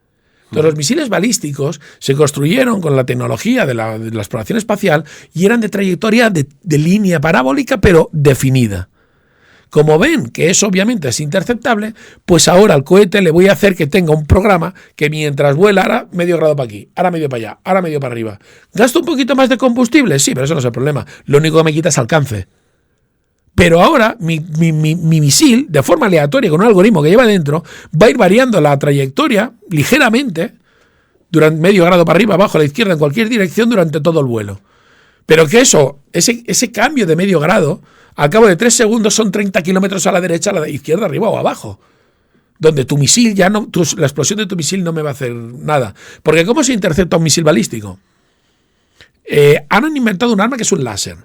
Entonces, los misiles balísticos se construyeron con la tecnología de la exploración espacial y eran de trayectoria de línea parabólica, pero definida. Como ven que eso obviamente es interceptable, pues ahora al cohete le voy a hacer que tenga un programa que mientras vuela hará medio grado para aquí, ahora medio para allá, ahora medio para arriba. ¿Gasto un poquito más de combustible? Sí, pero eso no es el problema. Lo único que me quita es alcance. Pero ahora mi misil, de forma aleatoria, con un algoritmo que lleva dentro, va a ir variando la trayectoria ligeramente, durante medio grado para arriba, abajo, a la izquierda, en cualquier dirección durante todo el vuelo. Pero que ese cambio de medio grado, al cabo de 3 segundos son 30 kilómetros a la derecha, a la izquierda, arriba o abajo. Donde tu misil ya no, la explosión de tu misil no me va a hacer nada. Porque ¿cómo se intercepta un misil balístico? Han inventado un arma que es un láser.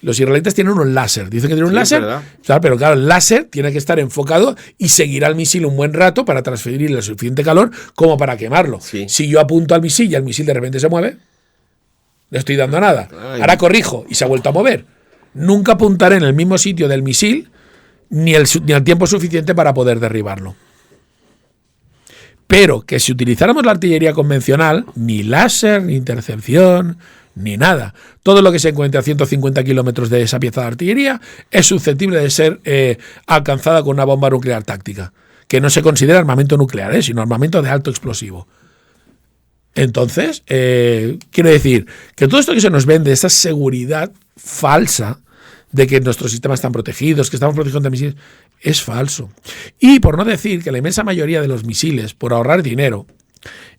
Los israelitas tienen un láser. Dicen que tienen un láser, claro, pero claro, el láser tiene que estar enfocado y seguirá al misil un buen rato para transferirle el suficiente calor como para quemarlo. Sí. Si yo apunto al misil y el misil de repente se mueve, no estoy dando nada. Ahora corrijo y se ha vuelto a mover. Nunca apuntaré en el mismo sitio del misil ni el tiempo suficiente para poder derribarlo. Pero que si utilizáramos la artillería convencional, ni láser, ni intercepción, ni nada. Todo lo que se encuentre a 150 kilómetros de esa pieza de artillería es susceptible de ser alcanzada con una bomba nuclear táctica, que no se considera armamento nuclear, sino armamento de alto explosivo. Entonces, quiero decir que todo esto que se nos vende, esa seguridad falsa de que nuestros sistemas están protegidos, que estamos protegidos de misiles, es falso. Y por no decir que la inmensa mayoría de los misiles, por ahorrar dinero,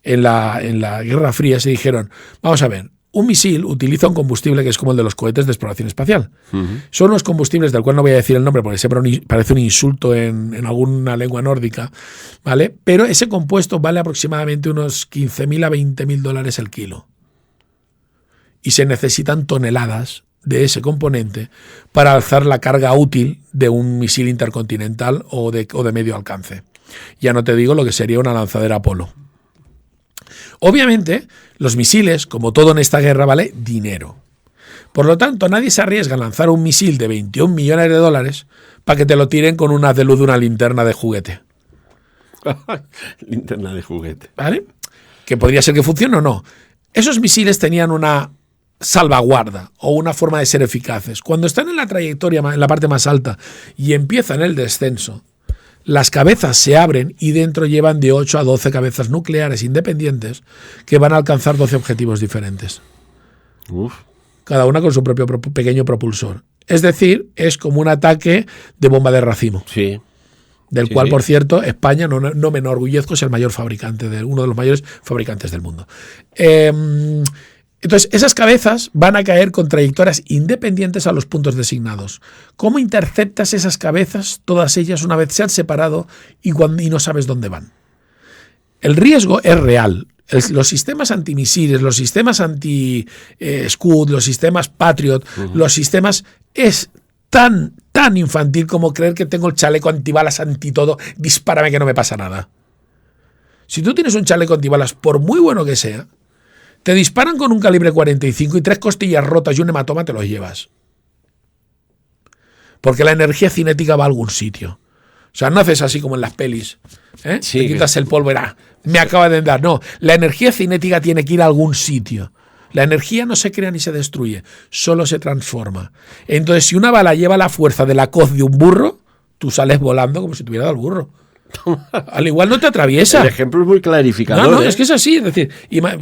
en la Guerra Fría se dijeron, vamos a ver, un misil utiliza un combustible que es como el de los cohetes de exploración espacial. Son unos combustibles del cual no voy a decir el nombre porque siempre parece un insulto en alguna lengua nórdica, ¿vale? Pero ese compuesto vale aproximadamente unos 15.000 a 20.000 dólares el kilo. Y se necesitan toneladas de ese componente para alzar la carga útil de un misil intercontinental o de medio alcance. Ya no te digo lo que sería una lanzadera Apolo. Obviamente, los misiles, como todo en esta guerra, vale dinero. Por lo tanto, nadie se arriesga a lanzar un misil de 21 millones de dólares para que te lo tiren con un haz de luz de una linterna de juguete. Linterna de juguete. ¿Vale? Que podría ser que funcione o no. Esos misiles tenían una salvaguarda o una forma de ser eficaces. Cuando están en la trayectoria, en la parte más alta, y empiezan el descenso, las cabezas se abren y dentro llevan de 8 a 12 cabezas nucleares independientes que van a alcanzar 12 objetivos diferentes. Uf. Cada una con su propio pequeño propulsor. Es decir, es como un ataque de bomba de racimo. Sí. Del cual, por cierto, España, no me enorgullezco, es el mayor fabricante, uno de los mayores fabricantes del mundo. Entonces, esas cabezas van a caer con trayectorias independientes a los puntos designados. ¿Cómo interceptas esas cabezas, todas ellas, una vez se han separado y no sabes dónde van? El riesgo es real. Los sistemas antimisiles, los sistemas anti-Scud, los sistemas Patriot, los sistemas... Es tan infantil como creer que tengo el chaleco antibalas anti-todo, dispárame que no me pasa nada. Si tú tienes un chaleco antibalas, por muy bueno que sea, te disparan con un calibre 45 y 3 costillas rotas y un hematoma te los llevas. Porque la energía cinética va a algún sitio. O sea, no haces así como en las pelis. Sí, te quitas el polvo y me acaba de dar. No, la energía cinética tiene que ir a algún sitio. La energía no se crea ni se destruye, solo se transforma. Entonces, si una bala lleva la fuerza de la coz de un burro, tú sales volando como si tuviera el burro. Al igual no te atraviesa. El ejemplo es muy clarificador. No, es que es así. Es decir,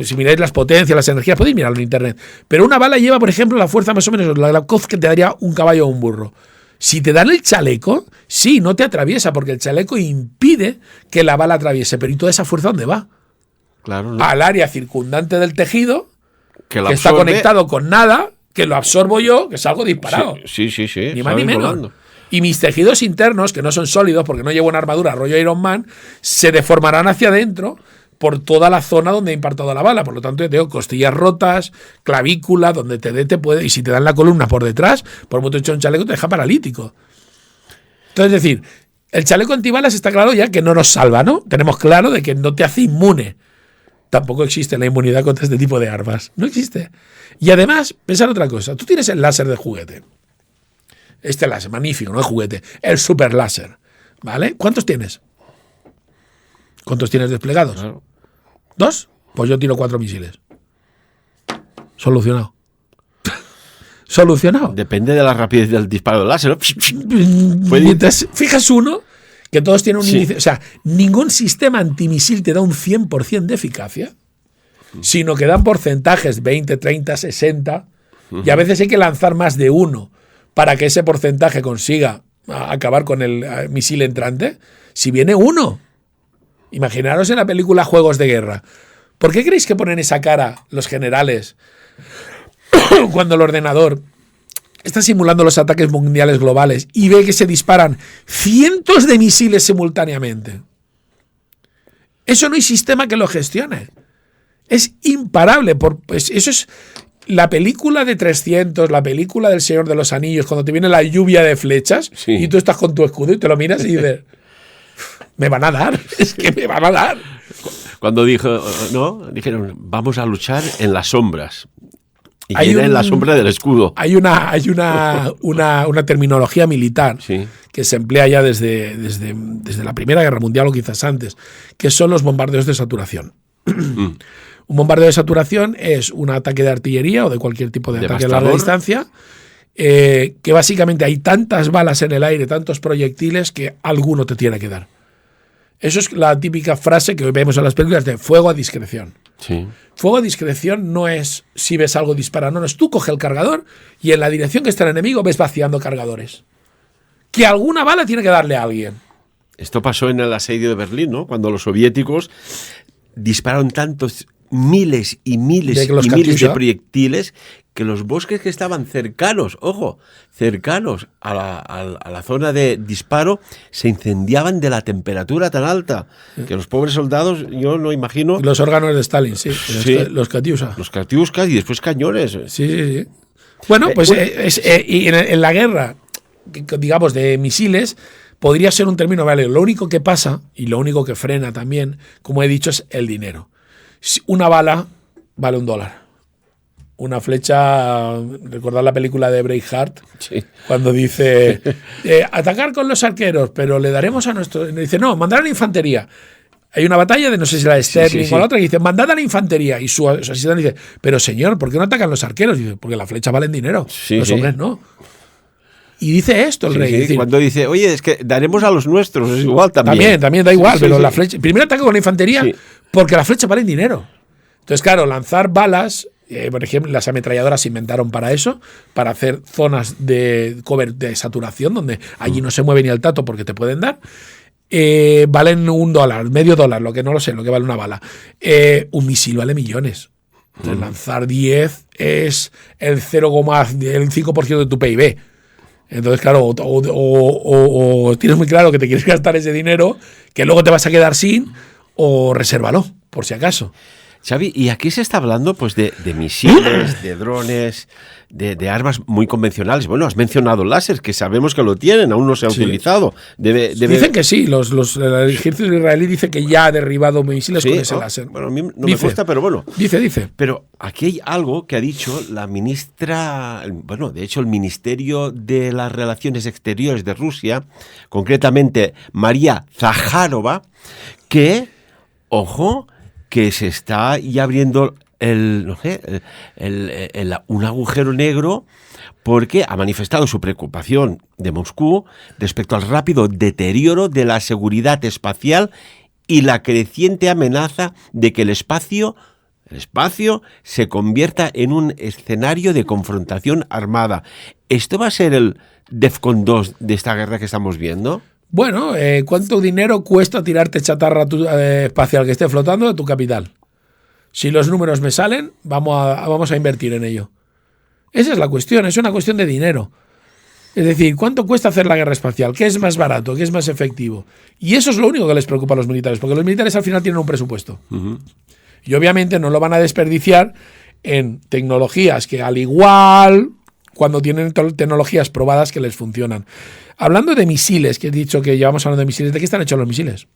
si miráis las potencias, las energías, podéis mirarlo en internet. Pero una bala lleva, por ejemplo, la fuerza más o menos, la coz que te daría un caballo o un burro. Si te dan el chaleco, sí, no te atraviesa, porque el chaleco impide que la bala atraviese. Pero ¿y toda esa fuerza dónde va? Claro, ¿no? Al área circundante del tejido, que absorbe, está conectado con nada, que lo absorbo yo, que salgo disparado. Sí. Ni más ni menos. Volando. Y mis tejidos internos, que no son sólidos porque no llevo una armadura rollo Iron Man, se deformarán hacia adentro por toda la zona donde he impartido la bala. Por lo tanto, yo tengo costillas rotas, clavícula, donde te puede... Y si te dan la columna por detrás, por mucho hecho un chaleco, te deja paralítico. Entonces, es decir, el chaleco antibalas está claro ya que no nos salva, ¿no? Tenemos claro de que no te hace inmune. Tampoco existe la inmunidad contra este tipo de armas. No existe. Y además, pensar otra cosa. Tú tienes el láser de juguete. Este láser, magnífico, no es juguete. El super láser. ¿Vale? ¿Cuántos tienes? ¿Cuántos tienes desplegados? Claro. 2. Pues yo tiro 4 misiles. Solucionado. Solucionado. Depende de la rapidez del disparo del láser, ¿no? Mientras fijas uno, que todos tienen un Sí. índice. O sea, ningún sistema antimisil te da un 100% de eficacia, sino que dan porcentajes 20, 30, 60. Y a veces hay que lanzar más de uno para que ese porcentaje consiga acabar con el misil entrante. Si viene uno, imaginaros en la película Juegos de Guerra. ¿Por qué creéis que ponen esa cara los generales cuando el ordenador está simulando los ataques mundiales globales y ve que se disparan cientos de misiles simultáneamente? Eso no hay sistema que lo gestione. Es imparable. Pues eso es la película de 300, la película del Señor de los Anillos, cuando te viene la lluvia de flechas Sí. y tú estás con tu escudo y te lo miras y dices, me van a dar, es que me van a dar. Cuando dijeron, vamos a luchar en las sombras. Y Hay era en un- la sombra del escudo. Hay una terminología militar Sí. que se emplea ya desde la Primera Guerra Mundial o quizás antes, que son los bombardeos de saturación. Un bombardeo de saturación es un ataque de artillería o de cualquier tipo de ataque a larga Devastador. distancia, que básicamente hay tantas balas en el aire, tantos proyectiles, que alguno te tiene que dar. Eso es la típica frase que hoy vemos en las películas de fuego a discreción. Sí. Fuego a discreción no es si ves algo disparar, no es tú coge el cargador y en la dirección que está el enemigo ves vaciando cargadores. Que alguna bala tiene que darle a alguien. Esto pasó en el asedio de Berlín, ¿no? Cuando los soviéticos dispararon tantos miles y miles De y que los miles de Katyusha. proyectiles que los bosques que estaban cercanos, ojo, cercanos a la zona de disparo, se incendiaban de la temperatura tan alta que los pobres soldados, yo no imagino, Los órganos de Stalin, sí. Sí. Los Katyusha. los Katyuskas y después cañones. Sí, sí, sí. Bueno, pues bueno. y en la guerra, digamos, de misiles, podría ser un término válido. Lo único que pasa, y lo único que frena también, como he dicho, es el dinero. Una bala vale $1. Una flecha, recordad la película de Braveheart, Sí. cuando dice atacar con los arqueros, pero le daremos a nuestro... Dice, no, mandar a la infantería. Hay una batalla de no sé si la de Sterling sí. o la otra que dice, mandad a la infantería. Y su asistente dice, pero señor, ¿por qué no atacan los arqueros? Y dice, porque las flechas valen dinero, Sí, los sí. hombres no. Y dice esto el Sí, rey. sí, es decir, cuando dice, oye, es que daremos a los nuestros, es igual también. también da igual, Sí, pero sí, la sí. flecha... Primero ataca con la infantería Sí. porque las flechas valen dinero. Entonces, claro, lanzar balas... por ejemplo, las ametralladoras se inventaron para eso, para hacer zonas de cover de saturación, donde allí no se mueve ni el tato porque te pueden dar. Valen $1, medio dólar, lo que no lo sé, lo que vale una bala. Un misil vale millones. Entonces, lanzar 10 es el 5% de tu PIB. Entonces, claro, o tienes muy claro que te quieres gastar ese dinero, que luego te vas a quedar sin, o resérvalo, por si acaso. Xavi, y aquí se está hablando pues de misiles, de drones, de armas muy convencionales. Bueno, has mencionado láser, que sabemos que lo tienen, aún no se ha Sí. utilizado. Dicen que sí, el ejército israelí dice que ya ha derribado misiles Sí, con ese ¿no? láser. Bueno, a mí no me Dice. gusta, pero bueno. Dice. Pero aquí hay algo que ha dicho la ministra, bueno, de hecho el Ministerio de las Relaciones Exteriores de Rusia, concretamente María Zakharova, que, ojo, que se está ya abriendo un agujero negro porque ha manifestado su preocupación de Moscú respecto al rápido deterioro de la seguridad espacial y la creciente amenaza de que el espacio se convierta en un escenario de confrontación armada. ¿Esto va a ser el DEFCON 2 de esta guerra que estamos viendo? Bueno, ¿cuánto dinero cuesta tirarte chatarra espacial que esté flotando de tu capital? Si los números me salen, vamos a invertir en ello. Esa es la cuestión, es una cuestión de dinero. Es decir, ¿cuánto cuesta hacer la guerra espacial? ¿Qué es más barato? ¿Qué es más efectivo? Y eso es lo único que les preocupa a los militares, porque los militares al final tienen un presupuesto. Y obviamente no lo van a desperdiciar en tecnologías que al igual, cuando tienen tecnologías probadas que les funcionan. Hablando de misiles, que he dicho que llevamos hablando de misiles, ¿de qué están hechos los misiles?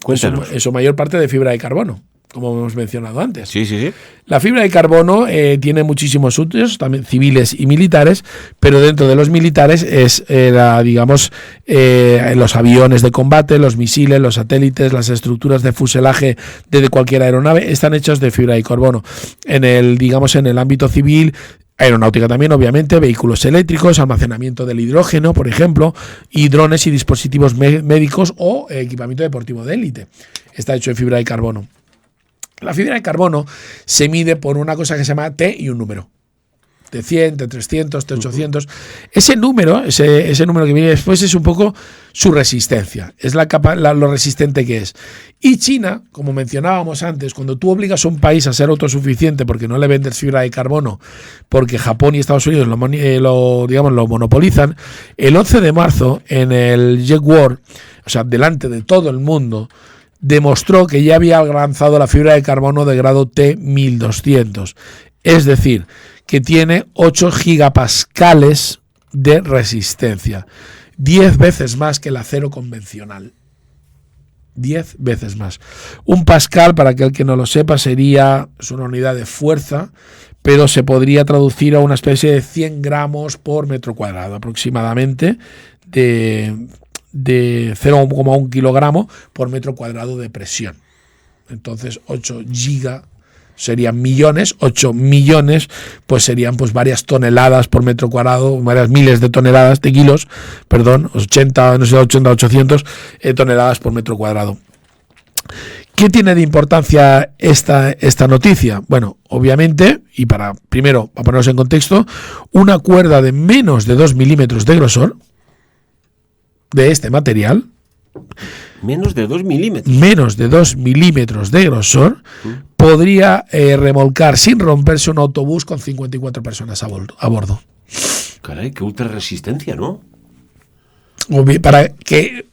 Cuéntanos. En su mayor parte de fibra de carbono. como hemos mencionado antes. Sí, sí, sí. La fibra de carbono tiene muchísimos usos, también civiles y militares, pero dentro de los militares es, los aviones de combate, los misiles, los satélites, las estructuras de fuselaje de cualquier aeronave están hechos de fibra de carbono. En el ámbito civil, aeronáutica también, obviamente, vehículos eléctricos, almacenamiento del hidrógeno, por ejemplo, y drones y dispositivos médicos o equipamiento deportivo de élite. Está hecho de fibra de carbono. La fibra de carbono se mide por una cosa que se llama T y un número. T100, T300, T800. Ese número que viene después es un poco su resistencia. Es lo resistente que es. Y China, como mencionábamos antes, cuando tú obligas a un país a ser autosuficiente porque no le vendes fibra de carbono, porque Japón y Estados Unidos lo monopolizan, el 11 de marzo en el Jet World, o sea, delante de todo el mundo, demostró que ya había alcanzado la fibra de carbono de grado T1200. Es decir, que tiene 8 gigapascales de resistencia. 10 veces más que el acero convencional. 10 veces más. Un pascal, para aquel que no lo sepa, es una unidad de fuerza, pero se podría traducir a una especie de 100 gramos por metro cuadrado aproximadamente, de 0,1 kilogramo por metro cuadrado de presión. Entonces 8 giga serían millones, 8 millones pues serían pues varias toneladas por metro cuadrado, varias miles de toneladas de kilos, 800 toneladas por metro cuadrado. ¿Qué tiene de importancia esta noticia? Bueno, obviamente, y para ponernos en contexto, una cuerda de menos de 2 milímetros de grosor de este material, menos de 2 milímetros. Menos de 2 milímetros de grosor, podría remolcar sin romperse un autobús con 54 personas a bordo. Caray, qué ultra resistencia, ¿no? Para que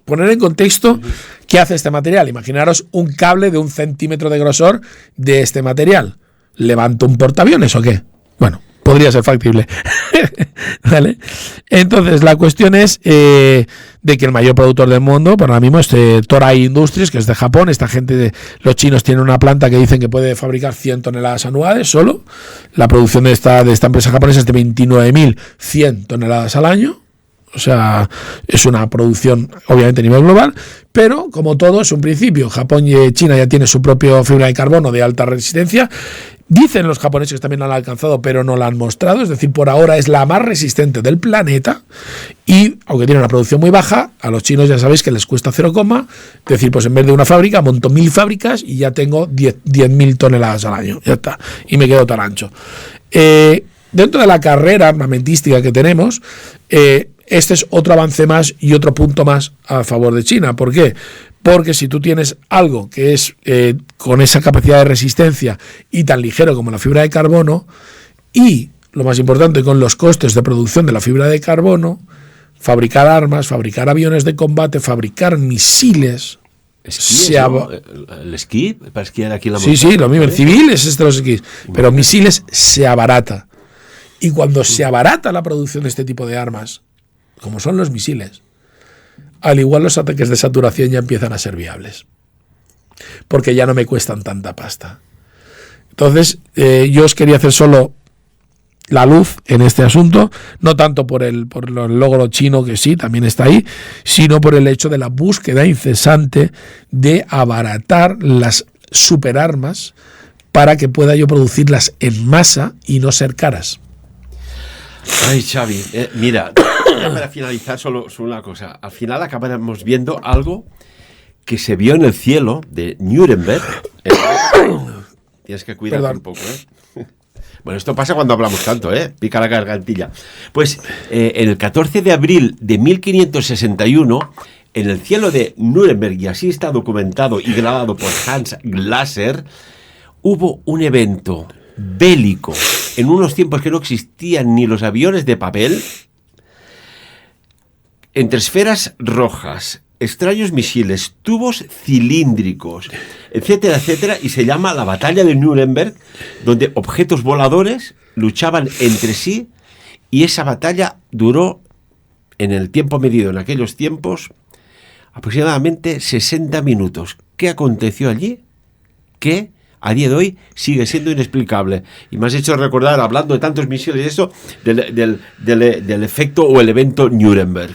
poner en contexto qué hace este material. Imaginaros un cable de 1 centímetro de grosor de este material. ¿Levanto un portaaviones o qué? Bueno, podría ser factible. ¿Vale? Entonces, la cuestión es de que el mayor productor del mundo, por ahora mismo, es Toray Industries, que es de Japón. Los chinos tienen una planta que dicen que puede fabricar 100 toneladas anuales solo. La producción de esta empresa japonesa es de 29.100 toneladas al año. O sea, es una producción obviamente a nivel global, pero como todo es un principio. Japón y China ya tienen su propia fibra de carbono de alta resistencia. Dicen los japoneses que también la han alcanzado, pero no la han mostrado. Es decir, por ahora es la más resistente del planeta. Y aunque tiene una producción muy baja, a los chinos ya sabéis que les cuesta 0, es decir, pues en vez de una fábrica, monto 1.000 fábricas y ya tengo 10.000 toneladas al año. Ya está. Y me quedo tan ancho. Dentro de la carrera armamentística que tenemos, este es otro avance más y otro punto más a favor de China. ¿Por qué? Porque si tú tienes algo que es con esa capacidad de resistencia y tan ligero como la fibra de carbono, y lo más importante, con los costes de producción de la fibra de carbono, fabricar armas, fabricar aviones de combate, fabricar misiles. ¿El esquí? ¿Para esquiar aquí en la montaña? Sí, lo mismo. El civil es de los esquís. Pero misiles se abarata. Y cuando se abarata la producción de este tipo de armas, como son los misiles, al igual los ataques de saturación ya empiezan a ser viables, porque ya no me cuestan tanta pasta. Entonces, yo os quería hacer solo la luz en este asunto, no tanto por el logro chino, que sí, también está ahí, sino por el hecho de la búsqueda incesante de abaratar las superarmas para que pueda yo producirlas en masa y no ser caras. Ay, Xavi, mira, para finalizar solo una cosa. Al final acabamos viendo algo que se vio en el cielo de Nuremberg. Tienes que cuidarte un poco, ¿eh? Bueno, esto pasa cuando hablamos tanto, ¿eh? Pica la gargantilla. Pues el 14 de abril de 1561, en el cielo de Nuremberg, y así está documentado y grabado por Hans Glasser, hubo un evento bélico en unos tiempos que no existían ni los aviones de papel, entre esferas rojas, extraños misiles, tubos cilíndricos, etcétera, etcétera, y se llama la Batalla de Nuremberg, donde objetos voladores luchaban entre sí, y esa batalla duró, en el tiempo medido en aquellos tiempos, aproximadamente 60 minutos. ¿Qué aconteció allí? que a día de hoy sigue siendo inexplicable. Y me has hecho recordar, hablando de tantos misiles y eso, del efecto o el evento Nuremberg.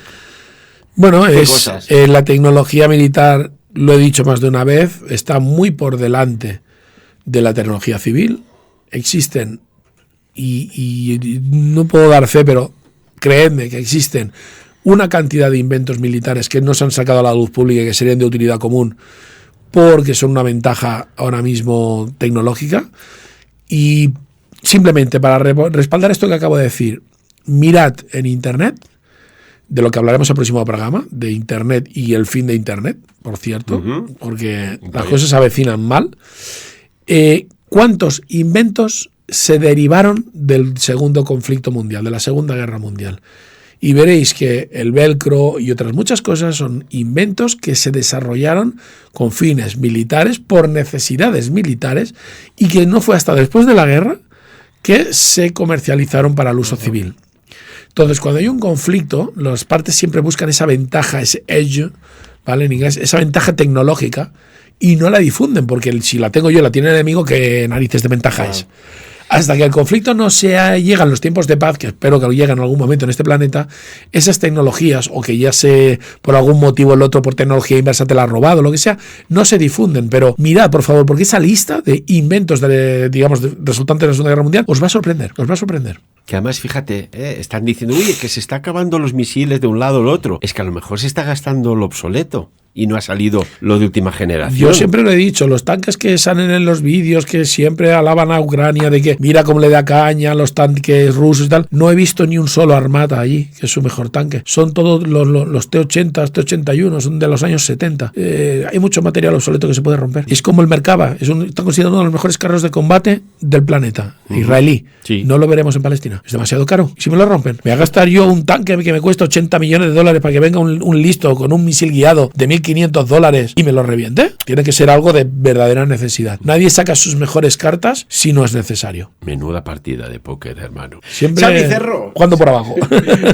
Bueno, es la tecnología militar, lo he dicho más de una vez, está muy por delante de la tecnología civil. Existen, y no puedo dar fe, pero creedme que existen una cantidad de inventos militares que no se han sacado a la luz pública y que serían de utilidad común porque son una ventaja ahora mismo tecnológica. Y simplemente para respaldar esto que acabo de decir, mirad en Internet, de lo que hablaremos el próximo programa, de Internet y el fin de Internet, por cierto, porque las cosas se avecinan mal. ¿Cuántos inventos se derivaron del segundo conflicto mundial, de la Segunda Guerra Mundial? Y veréis que el velcro y otras muchas cosas son inventos que se desarrollaron con fines militares, por necesidades militares, y que no fue hasta después de la guerra que se comercializaron para el uso civil. Entonces, cuando hay un conflicto, las partes siempre buscan esa ventaja, ese edge, ¿vale? En inglés, esa ventaja tecnológica, y no la difunden, porque si la tengo yo, la tiene el enemigo, ¿qué narices de ventaja es? Hasta que el conflicto no llegan los tiempos de paz, que espero que lleguen en algún momento en este planeta, esas tecnologías, o que ya por algún motivo el otro por tecnología inversa te la ha robado, lo que sea, no se difunden. Pero mirad, por favor, porque esa lista de inventos resultantes de la Segunda Guerra Mundial os va a sorprender, Que además, fíjate, están diciendo, uy, que se está acabando los misiles de un lado al otro. Es que a lo mejor se está gastando lo obsoleto y no ha salido lo de última generación. Yo siempre lo he dicho, los tanques que salen en los vídeos, que siempre alaban a Ucrania de que mira cómo le da caña a los tanques rusos y tal, no he visto ni un solo Armata allí, que es su mejor tanque. Son todos los T-80, T-81, son de los años 70. Hay mucho material obsoleto que se puede romper. Es como el Merkava, está considerado uno de los mejores carros de combate del planeta, israelí. Sí. No lo veremos en Palestina. Es demasiado caro. ¿Y si me lo rompen? ¿Me voy a gastar yo un tanque que me cuesta $80 millones para que venga un listo con un misil guiado de $1.500 y me lo reviente? Tiene que ser algo de verdadera necesidad. Nadie saca sus mejores cartas si no es necesario. Menuda partida de póker, hermano. Siempre Xavi Cerro. jugando por abajo.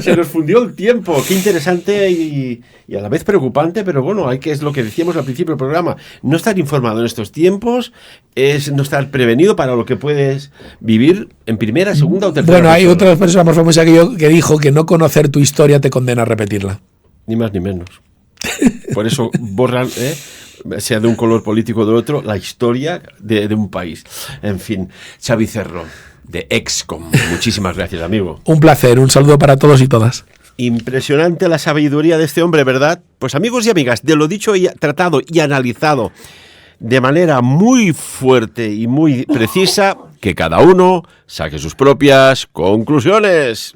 Se nos fundió el tiempo. Qué interesante y a la vez preocupante, pero bueno, es lo que decíamos al principio del programa. No estar informado en estos tiempos es no estar prevenido para lo que puedes vivir en primera, segunda o tercera. Bueno, hay otra persona más famosa que yo que dijo que no conocer tu historia te condena a repetirla. Ni más ni menos. Por eso borran, sea de un color político o de otro, la historia de un país. En fin, Xavi Cerro, de ExCom. Muchísimas gracias, amigo. Un placer, un saludo para todos y todas. Impresionante la sabiduría de este hombre, ¿verdad? Pues amigos y amigas, de lo dicho y tratado y analizado de manera muy fuerte y muy precisa, que cada uno saque sus propias conclusiones.